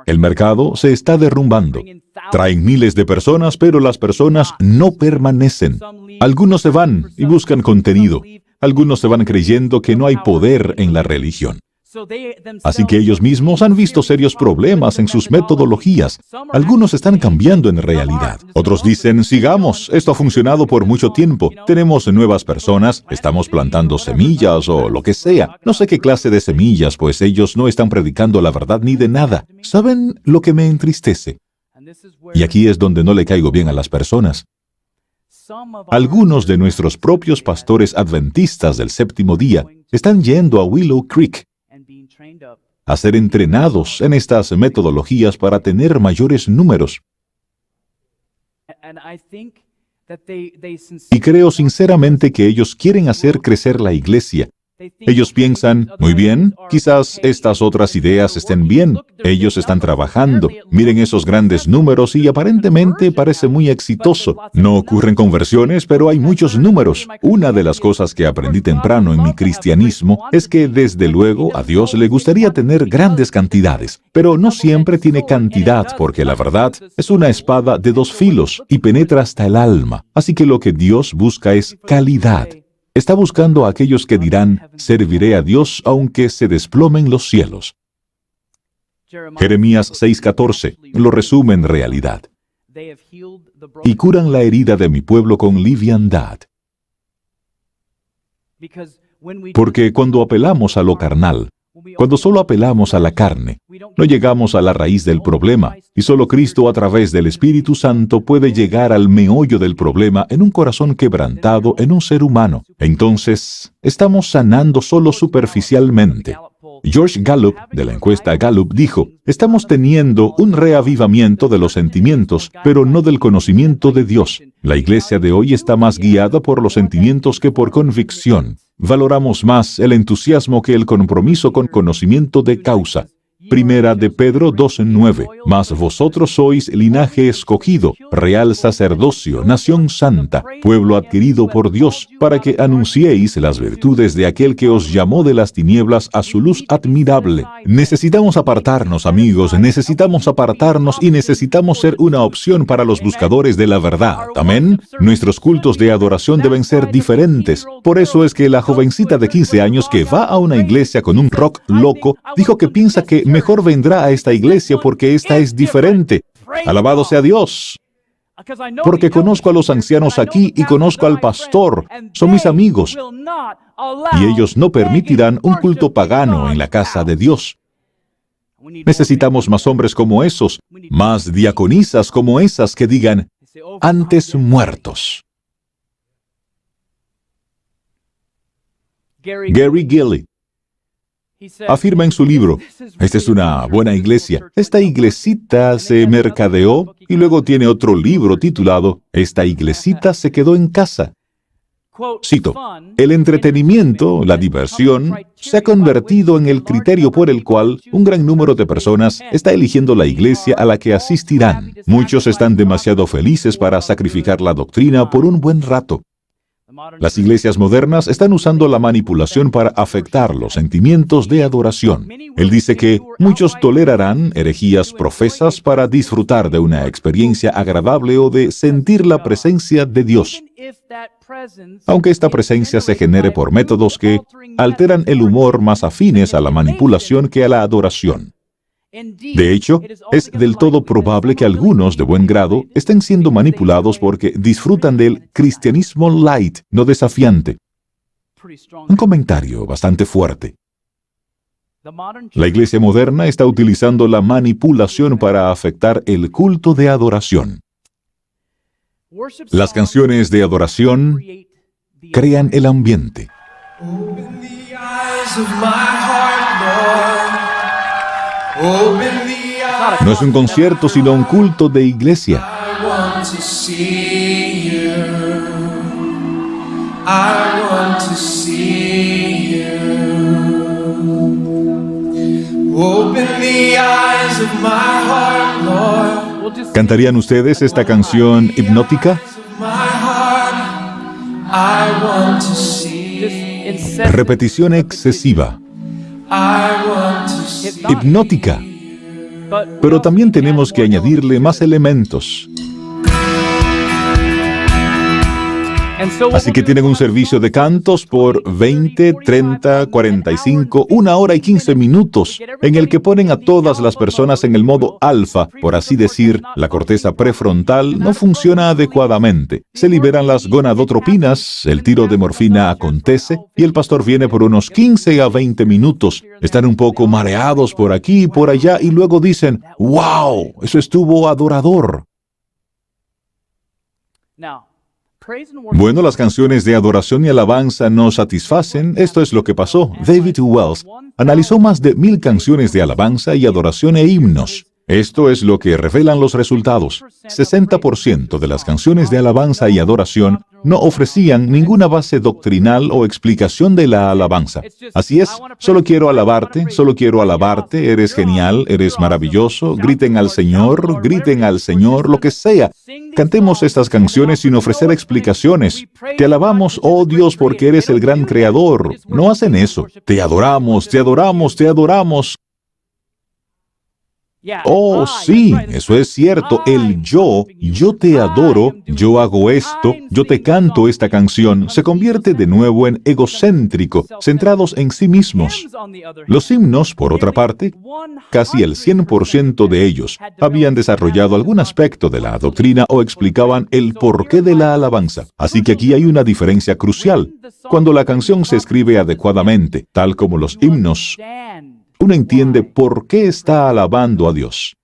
El mercado se está derrumbando. Traen miles de personas, pero las personas no permanecen. Algunos se van y buscan contenido. Algunos se van creyendo que no hay poder en la religión. Así que ellos mismos han visto serios problemas en sus metodologías. Algunos están cambiando en realidad. Otros dicen: «Sigamos, esto ha funcionado por mucho tiempo. Tenemos nuevas personas, estamos plantando semillas o lo que sea». No sé qué clase de semillas, pues ellos no están predicando la verdad ni de nada. ¿Saben lo que me entristece? Y aquí es donde no le caigo bien a las personas. Algunos de nuestros propios pastores adventistas del séptimo día están yendo a Willow Creek a ser entrenados en estas metodologías para tener mayores números. Y creo sinceramente que ellos quieren hacer crecer la iglesia. Ellos piensan: «Muy bien, quizás estas otras ideas estén bien. Ellos están trabajando. Miren esos grandes números y aparentemente parece muy exitoso. No ocurren conversiones, pero hay muchos números». Una de las cosas que aprendí temprano en mi cristianismo es que, desde luego, a Dios le gustaría tener grandes cantidades, pero no siempre tiene cantidad, porque la verdad es una espada de dos filos y penetra hasta el alma. Así que lo que Dios busca es calidad. Está buscando a aquellos que dirán: «Serviré a Dios aunque se desplomen los cielos». Jeremías 6:14 lo resume en realidad. «Y curan la herida de mi pueblo con liviandad». Porque cuando apelamos a lo carnal, cuando solo apelamos a la carne, no llegamos a la raíz del problema, y solo Cristo a través del Espíritu Santo puede llegar al meollo del problema en un corazón quebrantado, en un ser humano. Entonces, estamos sanando solo superficialmente. George Gallup, de la encuesta Gallup, dijo: «Estamos teniendo un reavivamiento de los sentimientos, pero no del conocimiento de Dios. La iglesia de hoy está más guiada por los sentimientos que por convicción. Valoramos más el entusiasmo que el compromiso con conocimiento de causa». Primera de Pedro 2:9. «Mas vosotros sois linaje escogido, real sacerdocio, nación santa, pueblo adquirido por Dios, para que anunciéis las virtudes de aquel que os llamó de las tinieblas a su luz admirable». Necesitamos apartarnos, amigos, necesitamos apartarnos y necesitamos ser una opción para los buscadores de la verdad. ¿Amén? Nuestros cultos de adoración deben ser diferentes. Por eso es que la jovencita de 15 años que va a una iglesia con un rock loco dijo que piensa que mejor vendrá a esta iglesia porque esta es diferente. Alabado sea Dios. Porque conozco a los ancianos aquí y conozco al pastor. Son mis amigos. Y ellos no permitirán un culto pagano en la casa de Dios. Necesitamos más hombres como esos, más diaconisas como esas que digan: «Antes muertos». Gary Gilley afirma en su libro: «Esta es una buena iglesia. Esta iglesita se mercadeó», y luego tiene otro libro titulado «Esta iglesita se quedó en casa». Cito, el entretenimiento, la diversión, se ha convertido en el criterio por el cual un gran número de personas está eligiendo la iglesia a la que asistirán. Muchos están demasiado felices para sacrificar la doctrina por un buen rato. Las iglesias modernas están usando la manipulación para afectar los sentimientos de adoración. Él dice que muchos tolerarán herejías profesas para disfrutar de una experiencia agradable o de sentir la presencia de Dios, aunque esta presencia se genere por métodos que alteran el humor más afines a la manipulación que a la adoración. De hecho, es del todo probable que algunos de buen grado estén siendo manipulados porque disfrutan del cristianismo light, no desafiante. Un comentario bastante fuerte. La iglesia moderna está utilizando la manipulación para afectar el culto de adoración. Las canciones de adoración crean el ambiente. No es un concierto, sino un culto de iglesia. ¿Cantarían ustedes esta canción hipnótica? Repetición excesiva. Hipnótica. Pero también tenemos que añadirle más elementos. Así que tienen un servicio de cantos por 20, 30, 45, 1 hora y 15 minutos, en el que ponen a todas las personas en el modo alfa, por así decir. La corteza prefrontal no funciona adecuadamente. Se liberan las gonadotropinas, el tiro de morfina acontece, y el pastor viene por unos 15 a 20 minutos. Están un poco mareados por aquí y por allá, y luego dicen, ¡wow! Eso estuvo adorador. Bueno, las canciones de adoración y alabanza no satisfacen. Esto es lo que pasó. David Wells analizó más de 1000 canciones de alabanza y adoración e himnos. Esto es lo que revelan los resultados. 60% de las canciones de alabanza y adoración no ofrecían ninguna base doctrinal o explicación de la alabanza. Así es, solo quiero alabarte, eres genial, eres maravilloso, griten al Señor, lo que sea. Cantemos estas canciones sin ofrecer explicaciones. Te alabamos, oh Dios, porque eres el gran creador. No hacen eso. Te adoramos, te adoramos, te adoramos. Oh, sí, eso es cierto. El yo te adoro, yo hago esto, yo te canto esta canción, se convierte de nuevo en egocéntrico, centrados en sí mismos. Los himnos, por otra parte, casi el 100% de ellos habían desarrollado algún aspecto de la doctrina o explicaban el porqué de la alabanza. Así que aquí hay una diferencia crucial. Cuando la canción se escribe adecuadamente, tal como los himnos, uno entiende por qué está alabando a Dios.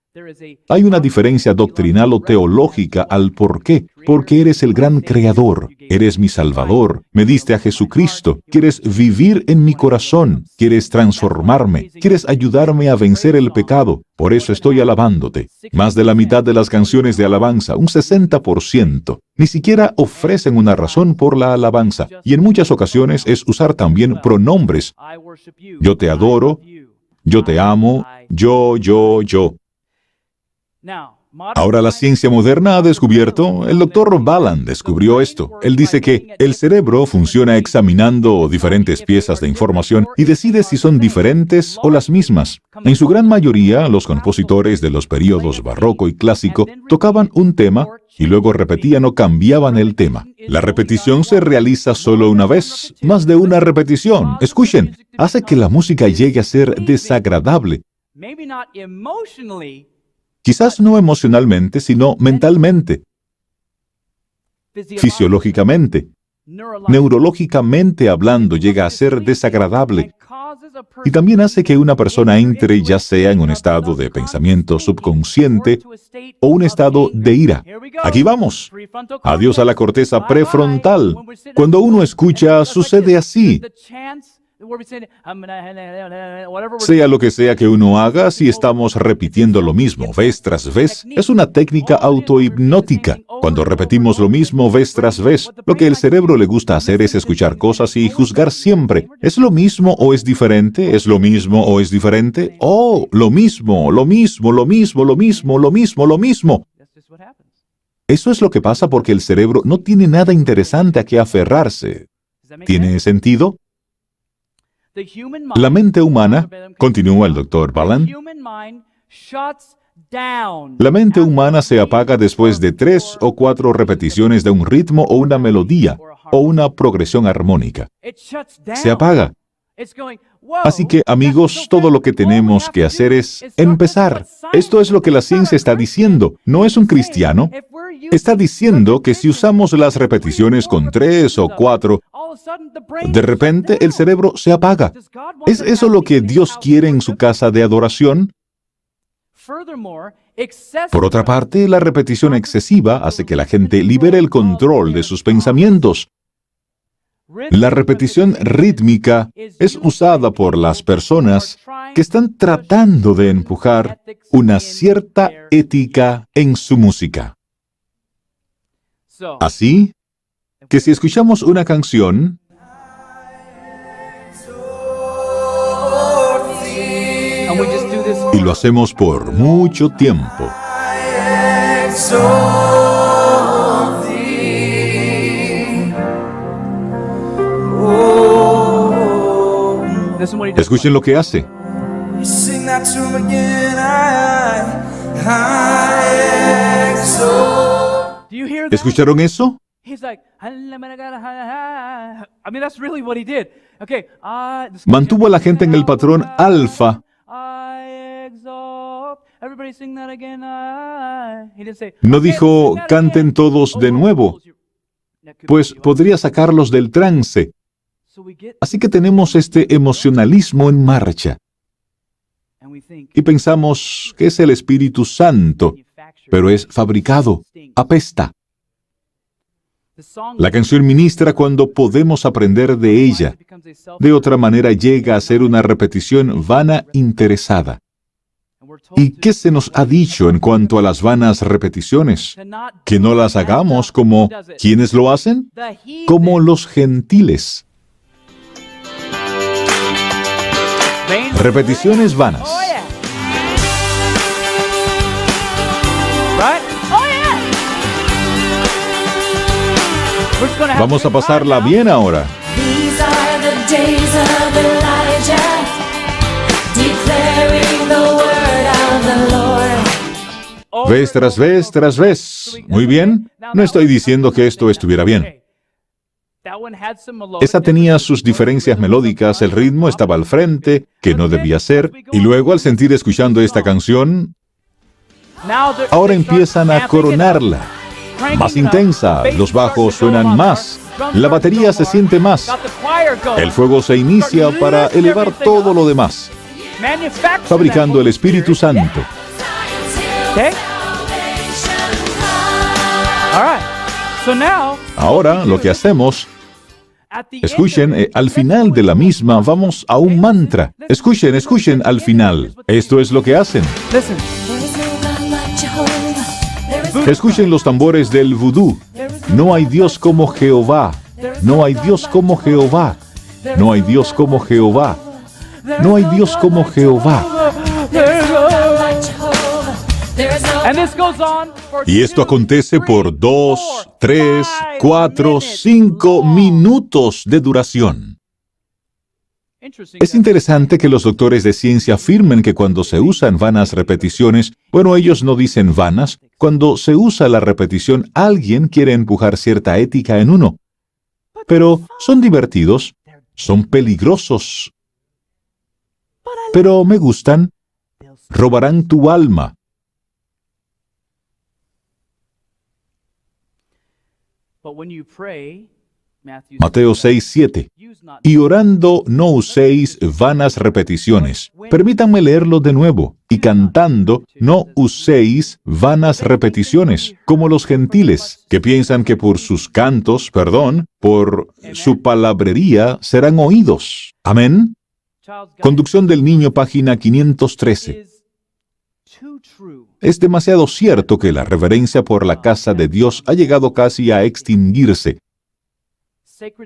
Hay una diferencia doctrinal o teológica al por qué. Porque eres el gran creador, eres mi Salvador, me diste a Jesucristo, quieres vivir en mi corazón, quieres transformarme, quieres ayudarme a vencer el pecado. Por eso estoy alabándote. Más de la mitad de las canciones de alabanza, un 60%, ni siquiera ofrecen una razón por la alabanza. Y en muchas ocasiones es usar también pronombres. Yo te adoro, yo te amo, yo. Ahora la ciencia moderna ha descubierto, el Dr. Ballan descubrió esto. Él dice que el cerebro funciona examinando diferentes piezas de información y decide si son diferentes o las mismas. En su gran mayoría, los compositores de los períodos barroco y clásico tocaban un tema y luego repetían o cambiaban el tema. La repetición se realiza solo una vez, más de una repetición. Escuchen, hace que la música llegue a ser desagradable. Quizás no emocionalmente, sino mentalmente, fisiológicamente, neurológicamente hablando, llega a ser desagradable. Y también hace que una persona entre ya sea en un estado de pensamiento subconsciente o un estado de ira. Aquí vamos. Adiós a la corteza prefrontal. Cuando uno escucha, sucede así. Sea lo que sea que uno haga, si estamos repitiendo lo mismo vez tras vez, es una técnica autohipnótica. Cuando repetimos lo mismo vez tras vez, lo que el cerebro le gusta hacer es escuchar cosas y juzgar siempre. ¿Es lo mismo o es diferente? ¿Es lo mismo o es diferente? Oh, lo mismo, lo mismo, lo mismo, lo mismo, lo mismo, lo mismo. Eso es lo que pasa porque el cerebro no tiene nada interesante a qué aferrarse. ¿Tiene sentido? La mente humana, continúa el Dr. Ballan, la mente humana se apaga después de 3 o 4 repeticiones de un ritmo o una melodía o una progresión armónica. Se apaga. Así que, amigos, todo lo que tenemos que hacer es empezar. Esto es lo que la ciencia está diciendo. No es un cristiano. Está diciendo que si usamos las repeticiones con 3 o 4, de repente el cerebro se apaga. ¿Es eso lo que Dios quiere en su casa de adoración? Por otra parte, la repetición excesiva hace que la gente libere el control de sus pensamientos. La repetición rítmica es usada por las personas que están tratando de empujar una cierta ética en su música. Así que si escuchamos una canción y lo hacemos por mucho tiempo, escuchen lo que hace. ¿Escucharon eso? Mantuvo a la gente en el patrón alfa. No dijo, canten todos de nuevo, pues podría sacarlos del trance. Así que tenemos este emocionalismo en marcha. Y pensamos que es el Espíritu Santo, pero es fabricado, apesta. La canción ministra cuando podemos aprender de ella. De otra manera llega a ser una repetición vana interesada. ¿Y qué se nos ha dicho en cuanto a las vanas repeticiones? Que no las hagamos como... ¿Quiénes lo hacen? Como los gentiles. Repeticiones vanas. Vamos a pasarla bien ahora. Vez tras vez tras vez. Muy bien. No estoy diciendo que esto estuviera bien. Esa tenía sus diferencias melódicas, el ritmo estaba al frente, que no debía ser, y luego al sentir escuchando esta canción, ahora empiezan a coronarla. Más intensa, los bajos suenan más, la batería se siente más, el fuego se inicia para elevar todo lo demás, fabricando el Espíritu Santo. Ahora lo que hacemos, escuchen, al final de la misma vamos a un mantra. Escuchen al final. Esto es lo que hacen. Escuchen los tambores del vudú. No hay Dios como Jehová. No hay Dios como Jehová. No hay Dios como Jehová. No hay Dios como Jehová. Y esto acontece por 2, 3, 4, 5 minutos de duración. Es interesante que los doctores de ciencia afirmen que cuando se usan vanas repeticiones, bueno, ellos no dicen vanas, cuando se usa la repetición, alguien quiere empujar cierta ética en uno. Pero son divertidos, son peligrosos. Pero me gustan, robarán tu alma. Mateo 6:7. Y orando no uséis vanas repeticiones. Permítanme leerlo de nuevo. Y cantando no uséis vanas repeticiones, como los gentiles, que piensan que por sus cantos, por su palabrería serán oídos. Amén. Conducción del Niño, página 513. Es demasiado cierto que la reverencia por la casa de Dios ha llegado casi a extinguirse.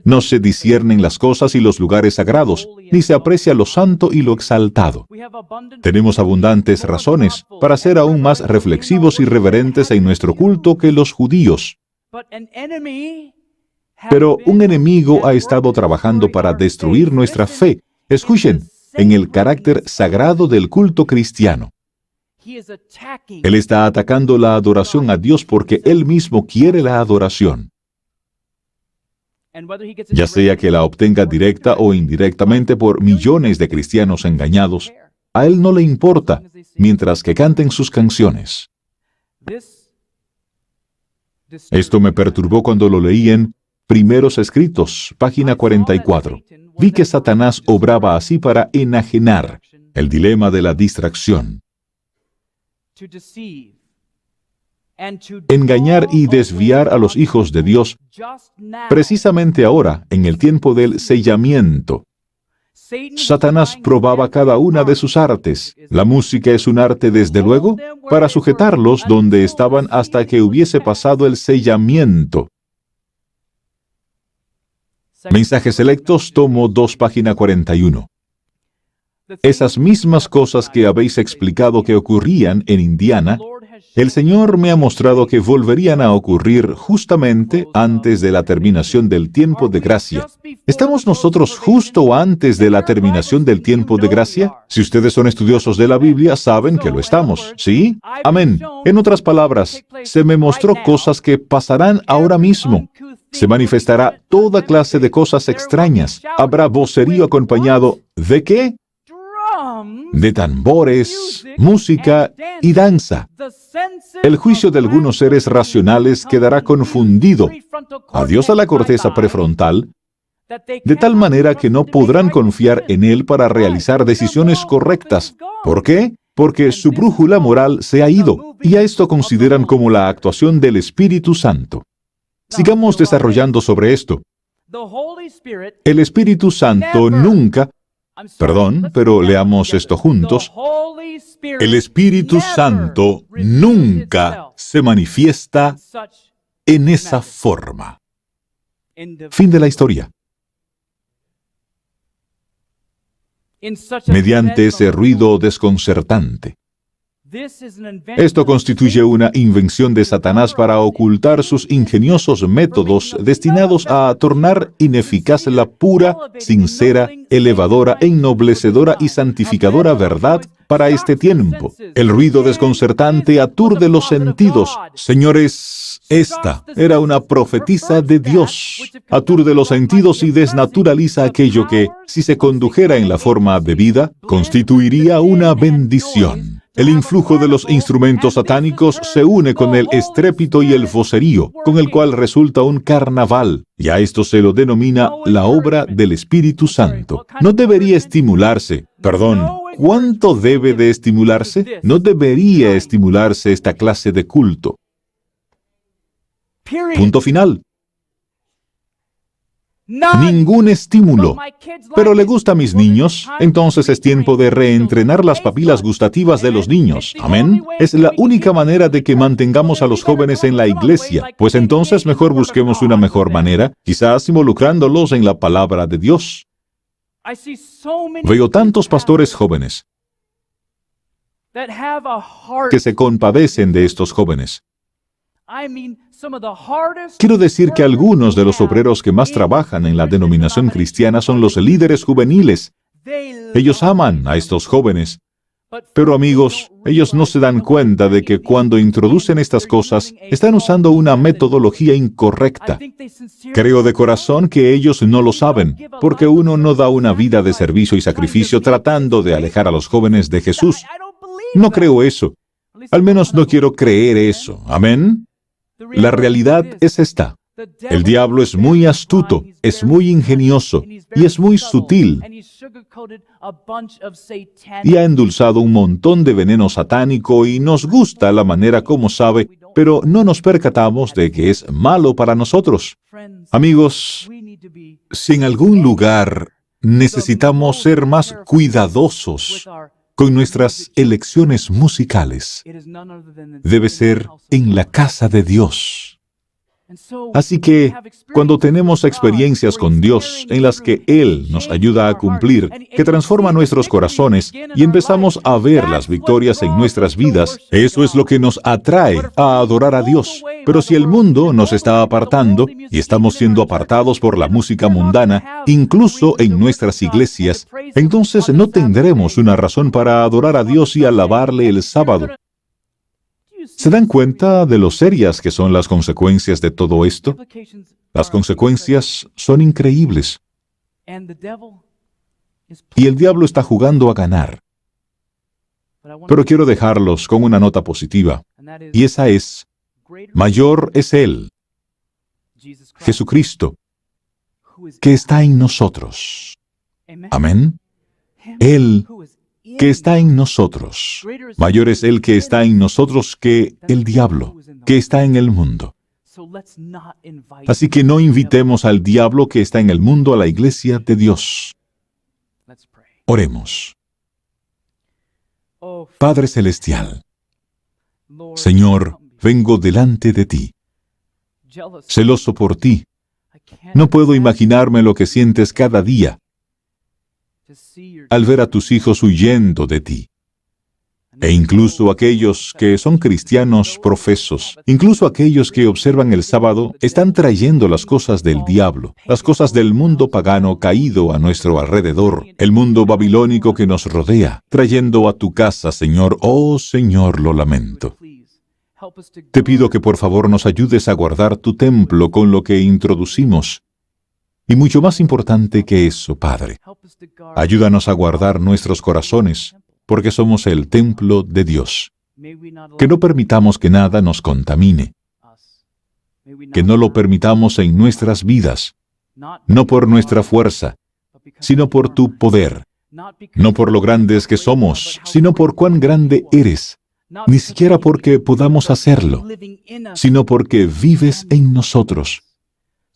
No se disciernen las cosas y los lugares sagrados, ni se aprecia lo santo y lo exaltado. Tenemos abundantes razones para ser aún más reflexivos y reverentes en nuestro culto que los judíos. Pero un enemigo ha estado trabajando para destruir nuestra fe. Escuchen, en el carácter sagrado del culto cristiano. Él está atacando la adoración a Dios porque Él mismo quiere la adoración. Ya sea que la obtenga directa o indirectamente por millones de cristianos engañados, a Él no le importa, mientras que canten sus canciones. Esto me perturbó cuando lo leí en Primeros Escritos, página 44. Vi que Satanás obraba así para enajenar el dilema de la distracción. Engañar y desviar a los hijos de Dios precisamente ahora, en el tiempo del sellamiento. Satanás probaba cada una de sus artes. La música es un arte, desde luego, para sujetarlos donde estaban hasta que hubiese pasado el sellamiento. Mensajes Selectos, tomo 2, página 41. Esas mismas cosas que habéis explicado que ocurrían en Indiana, el Señor me ha mostrado que volverían a ocurrir justamente antes de la terminación del tiempo de gracia. ¿Estamos nosotros justo antes de la terminación del tiempo de gracia? Si ustedes son estudiosos de la Biblia, saben que lo estamos, ¿sí? Amén. En otras palabras, se me mostró cosas que pasarán ahora mismo. Se manifestará toda clase de cosas extrañas. Habrá vocerío acompañado ¿de qué? De tambores, música y danza. El juicio de algunos seres racionales quedará confundido. Adiós a la corteza prefrontal, de tal manera que no podrán confiar en él para realizar decisiones correctas. ¿Por qué? Porque su brújula moral se ha ido, y a esto consideran como la actuación del Espíritu Santo. Sigamos desarrollando sobre esto. El Espíritu Santo nunca... pero leamos esto juntos. El Espíritu Santo nunca se manifiesta en esa forma. Fin de la historia. Mediante ese ruido desconcertante. Esto constituye una invención de Satanás para ocultar sus ingeniosos métodos destinados a tornar ineficaz la pura, sincera, elevadora, ennoblecedora y santificadora verdad para este tiempo. El ruido desconcertante aturde los sentidos. Señores, esta era una profetisa de Dios. Aturde los sentidos y desnaturaliza aquello que, si se condujera en la forma debida, constituiría una bendición. El influjo de los instrumentos satánicos se une con el estrépito y el vocerío, con el cual resulta un carnaval, y a esto se lo denomina la obra del Espíritu Santo. No debería estimularse, ¿cuánto debe de estimularse? No debería estimularse esta clase de culto. Punto final. Ningún estímulo. Pero le gusta a mis niños, entonces es tiempo de reentrenar las papilas gustativas de los niños. Amén. Es la única manera de que mantengamos a los jóvenes en la iglesia, pues entonces mejor busquemos una mejor manera, quizás involucrándolos en la palabra de Dios. Veo tantos pastores jóvenes que se compadecen de estos jóvenes. Quiero decir que algunos de los obreros que más trabajan en la denominación cristiana son los líderes juveniles. Ellos aman a estos jóvenes. Pero amigos, ellos no se dan cuenta de que cuando introducen estas cosas, están usando una metodología incorrecta. Creo de corazón que ellos no lo saben, porque uno no da una vida de servicio y sacrificio tratando de alejar a los jóvenes de Jesús. No creo eso. Al menos no quiero creer eso. ¿Amén? La realidad es esta. El diablo es muy astuto, es muy ingenioso y es muy sutil y ha endulzado un montón de veneno satánico y nos gusta la manera como sabe, pero no nos percatamos de que es malo para nosotros. Amigos, si en algún lugar necesitamos ser más cuidadosos con nuestras elecciones musicales, debe ser en la casa de Dios. Así que, cuando tenemos experiencias con Dios en las que Él nos ayuda a cumplir, que transforma nuestros corazones y empezamos a ver las victorias en nuestras vidas, eso es lo que nos atrae a adorar a Dios. Pero si el mundo nos está apartando y estamos siendo apartados por la música mundana, incluso en nuestras iglesias, entonces no tendremos una razón para adorar a Dios y alabarle el sábado. ¿Se dan cuenta de lo serias que son las consecuencias de todo esto? Las consecuencias son increíbles. Y el diablo está jugando a ganar. Pero quiero dejarlos con una nota positiva. Y esa es, mayor es Él, Jesucristo, que está en nosotros. Amén. Él que está en nosotros. Mayor es Él que está en nosotros que el diablo, que está en el mundo. Así que no invitemos al diablo que está en el mundo a la iglesia de Dios. Oremos. Padre Celestial, Señor, vengo delante de ti, celoso por ti. No puedo imaginarme lo que sientes cada día al ver a tus hijos huyendo de ti. E incluso aquellos que son cristianos profesos, incluso aquellos que observan el sábado, están trayendo las cosas del diablo, las cosas del mundo pagano caído a nuestro alrededor, el mundo babilónico que nos rodea, trayendo a tu casa, Señor. Oh, Señor, lo lamento. Te pido que por favor nos ayudes a guardar tu templo con lo que introducimos. Y mucho más importante que eso, Padre, ayúdanos a guardar nuestros corazones, porque somos el templo de Dios. Que no permitamos que nada nos contamine. Que no lo permitamos en nuestras vidas, no por nuestra fuerza, sino por tu poder. No por lo grandes que somos, sino por cuán grande eres. Ni siquiera porque podamos hacerlo, sino porque vives en nosotros.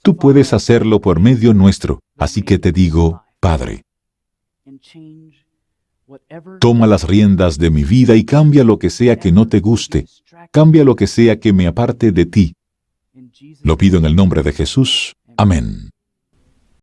Tú puedes hacerlo por medio nuestro, así que te digo, Padre, toma las riendas de mi vida y cambia lo que sea que no te guste, cambia lo que sea que me aparte de ti. Lo pido en el nombre de Jesús. Amén.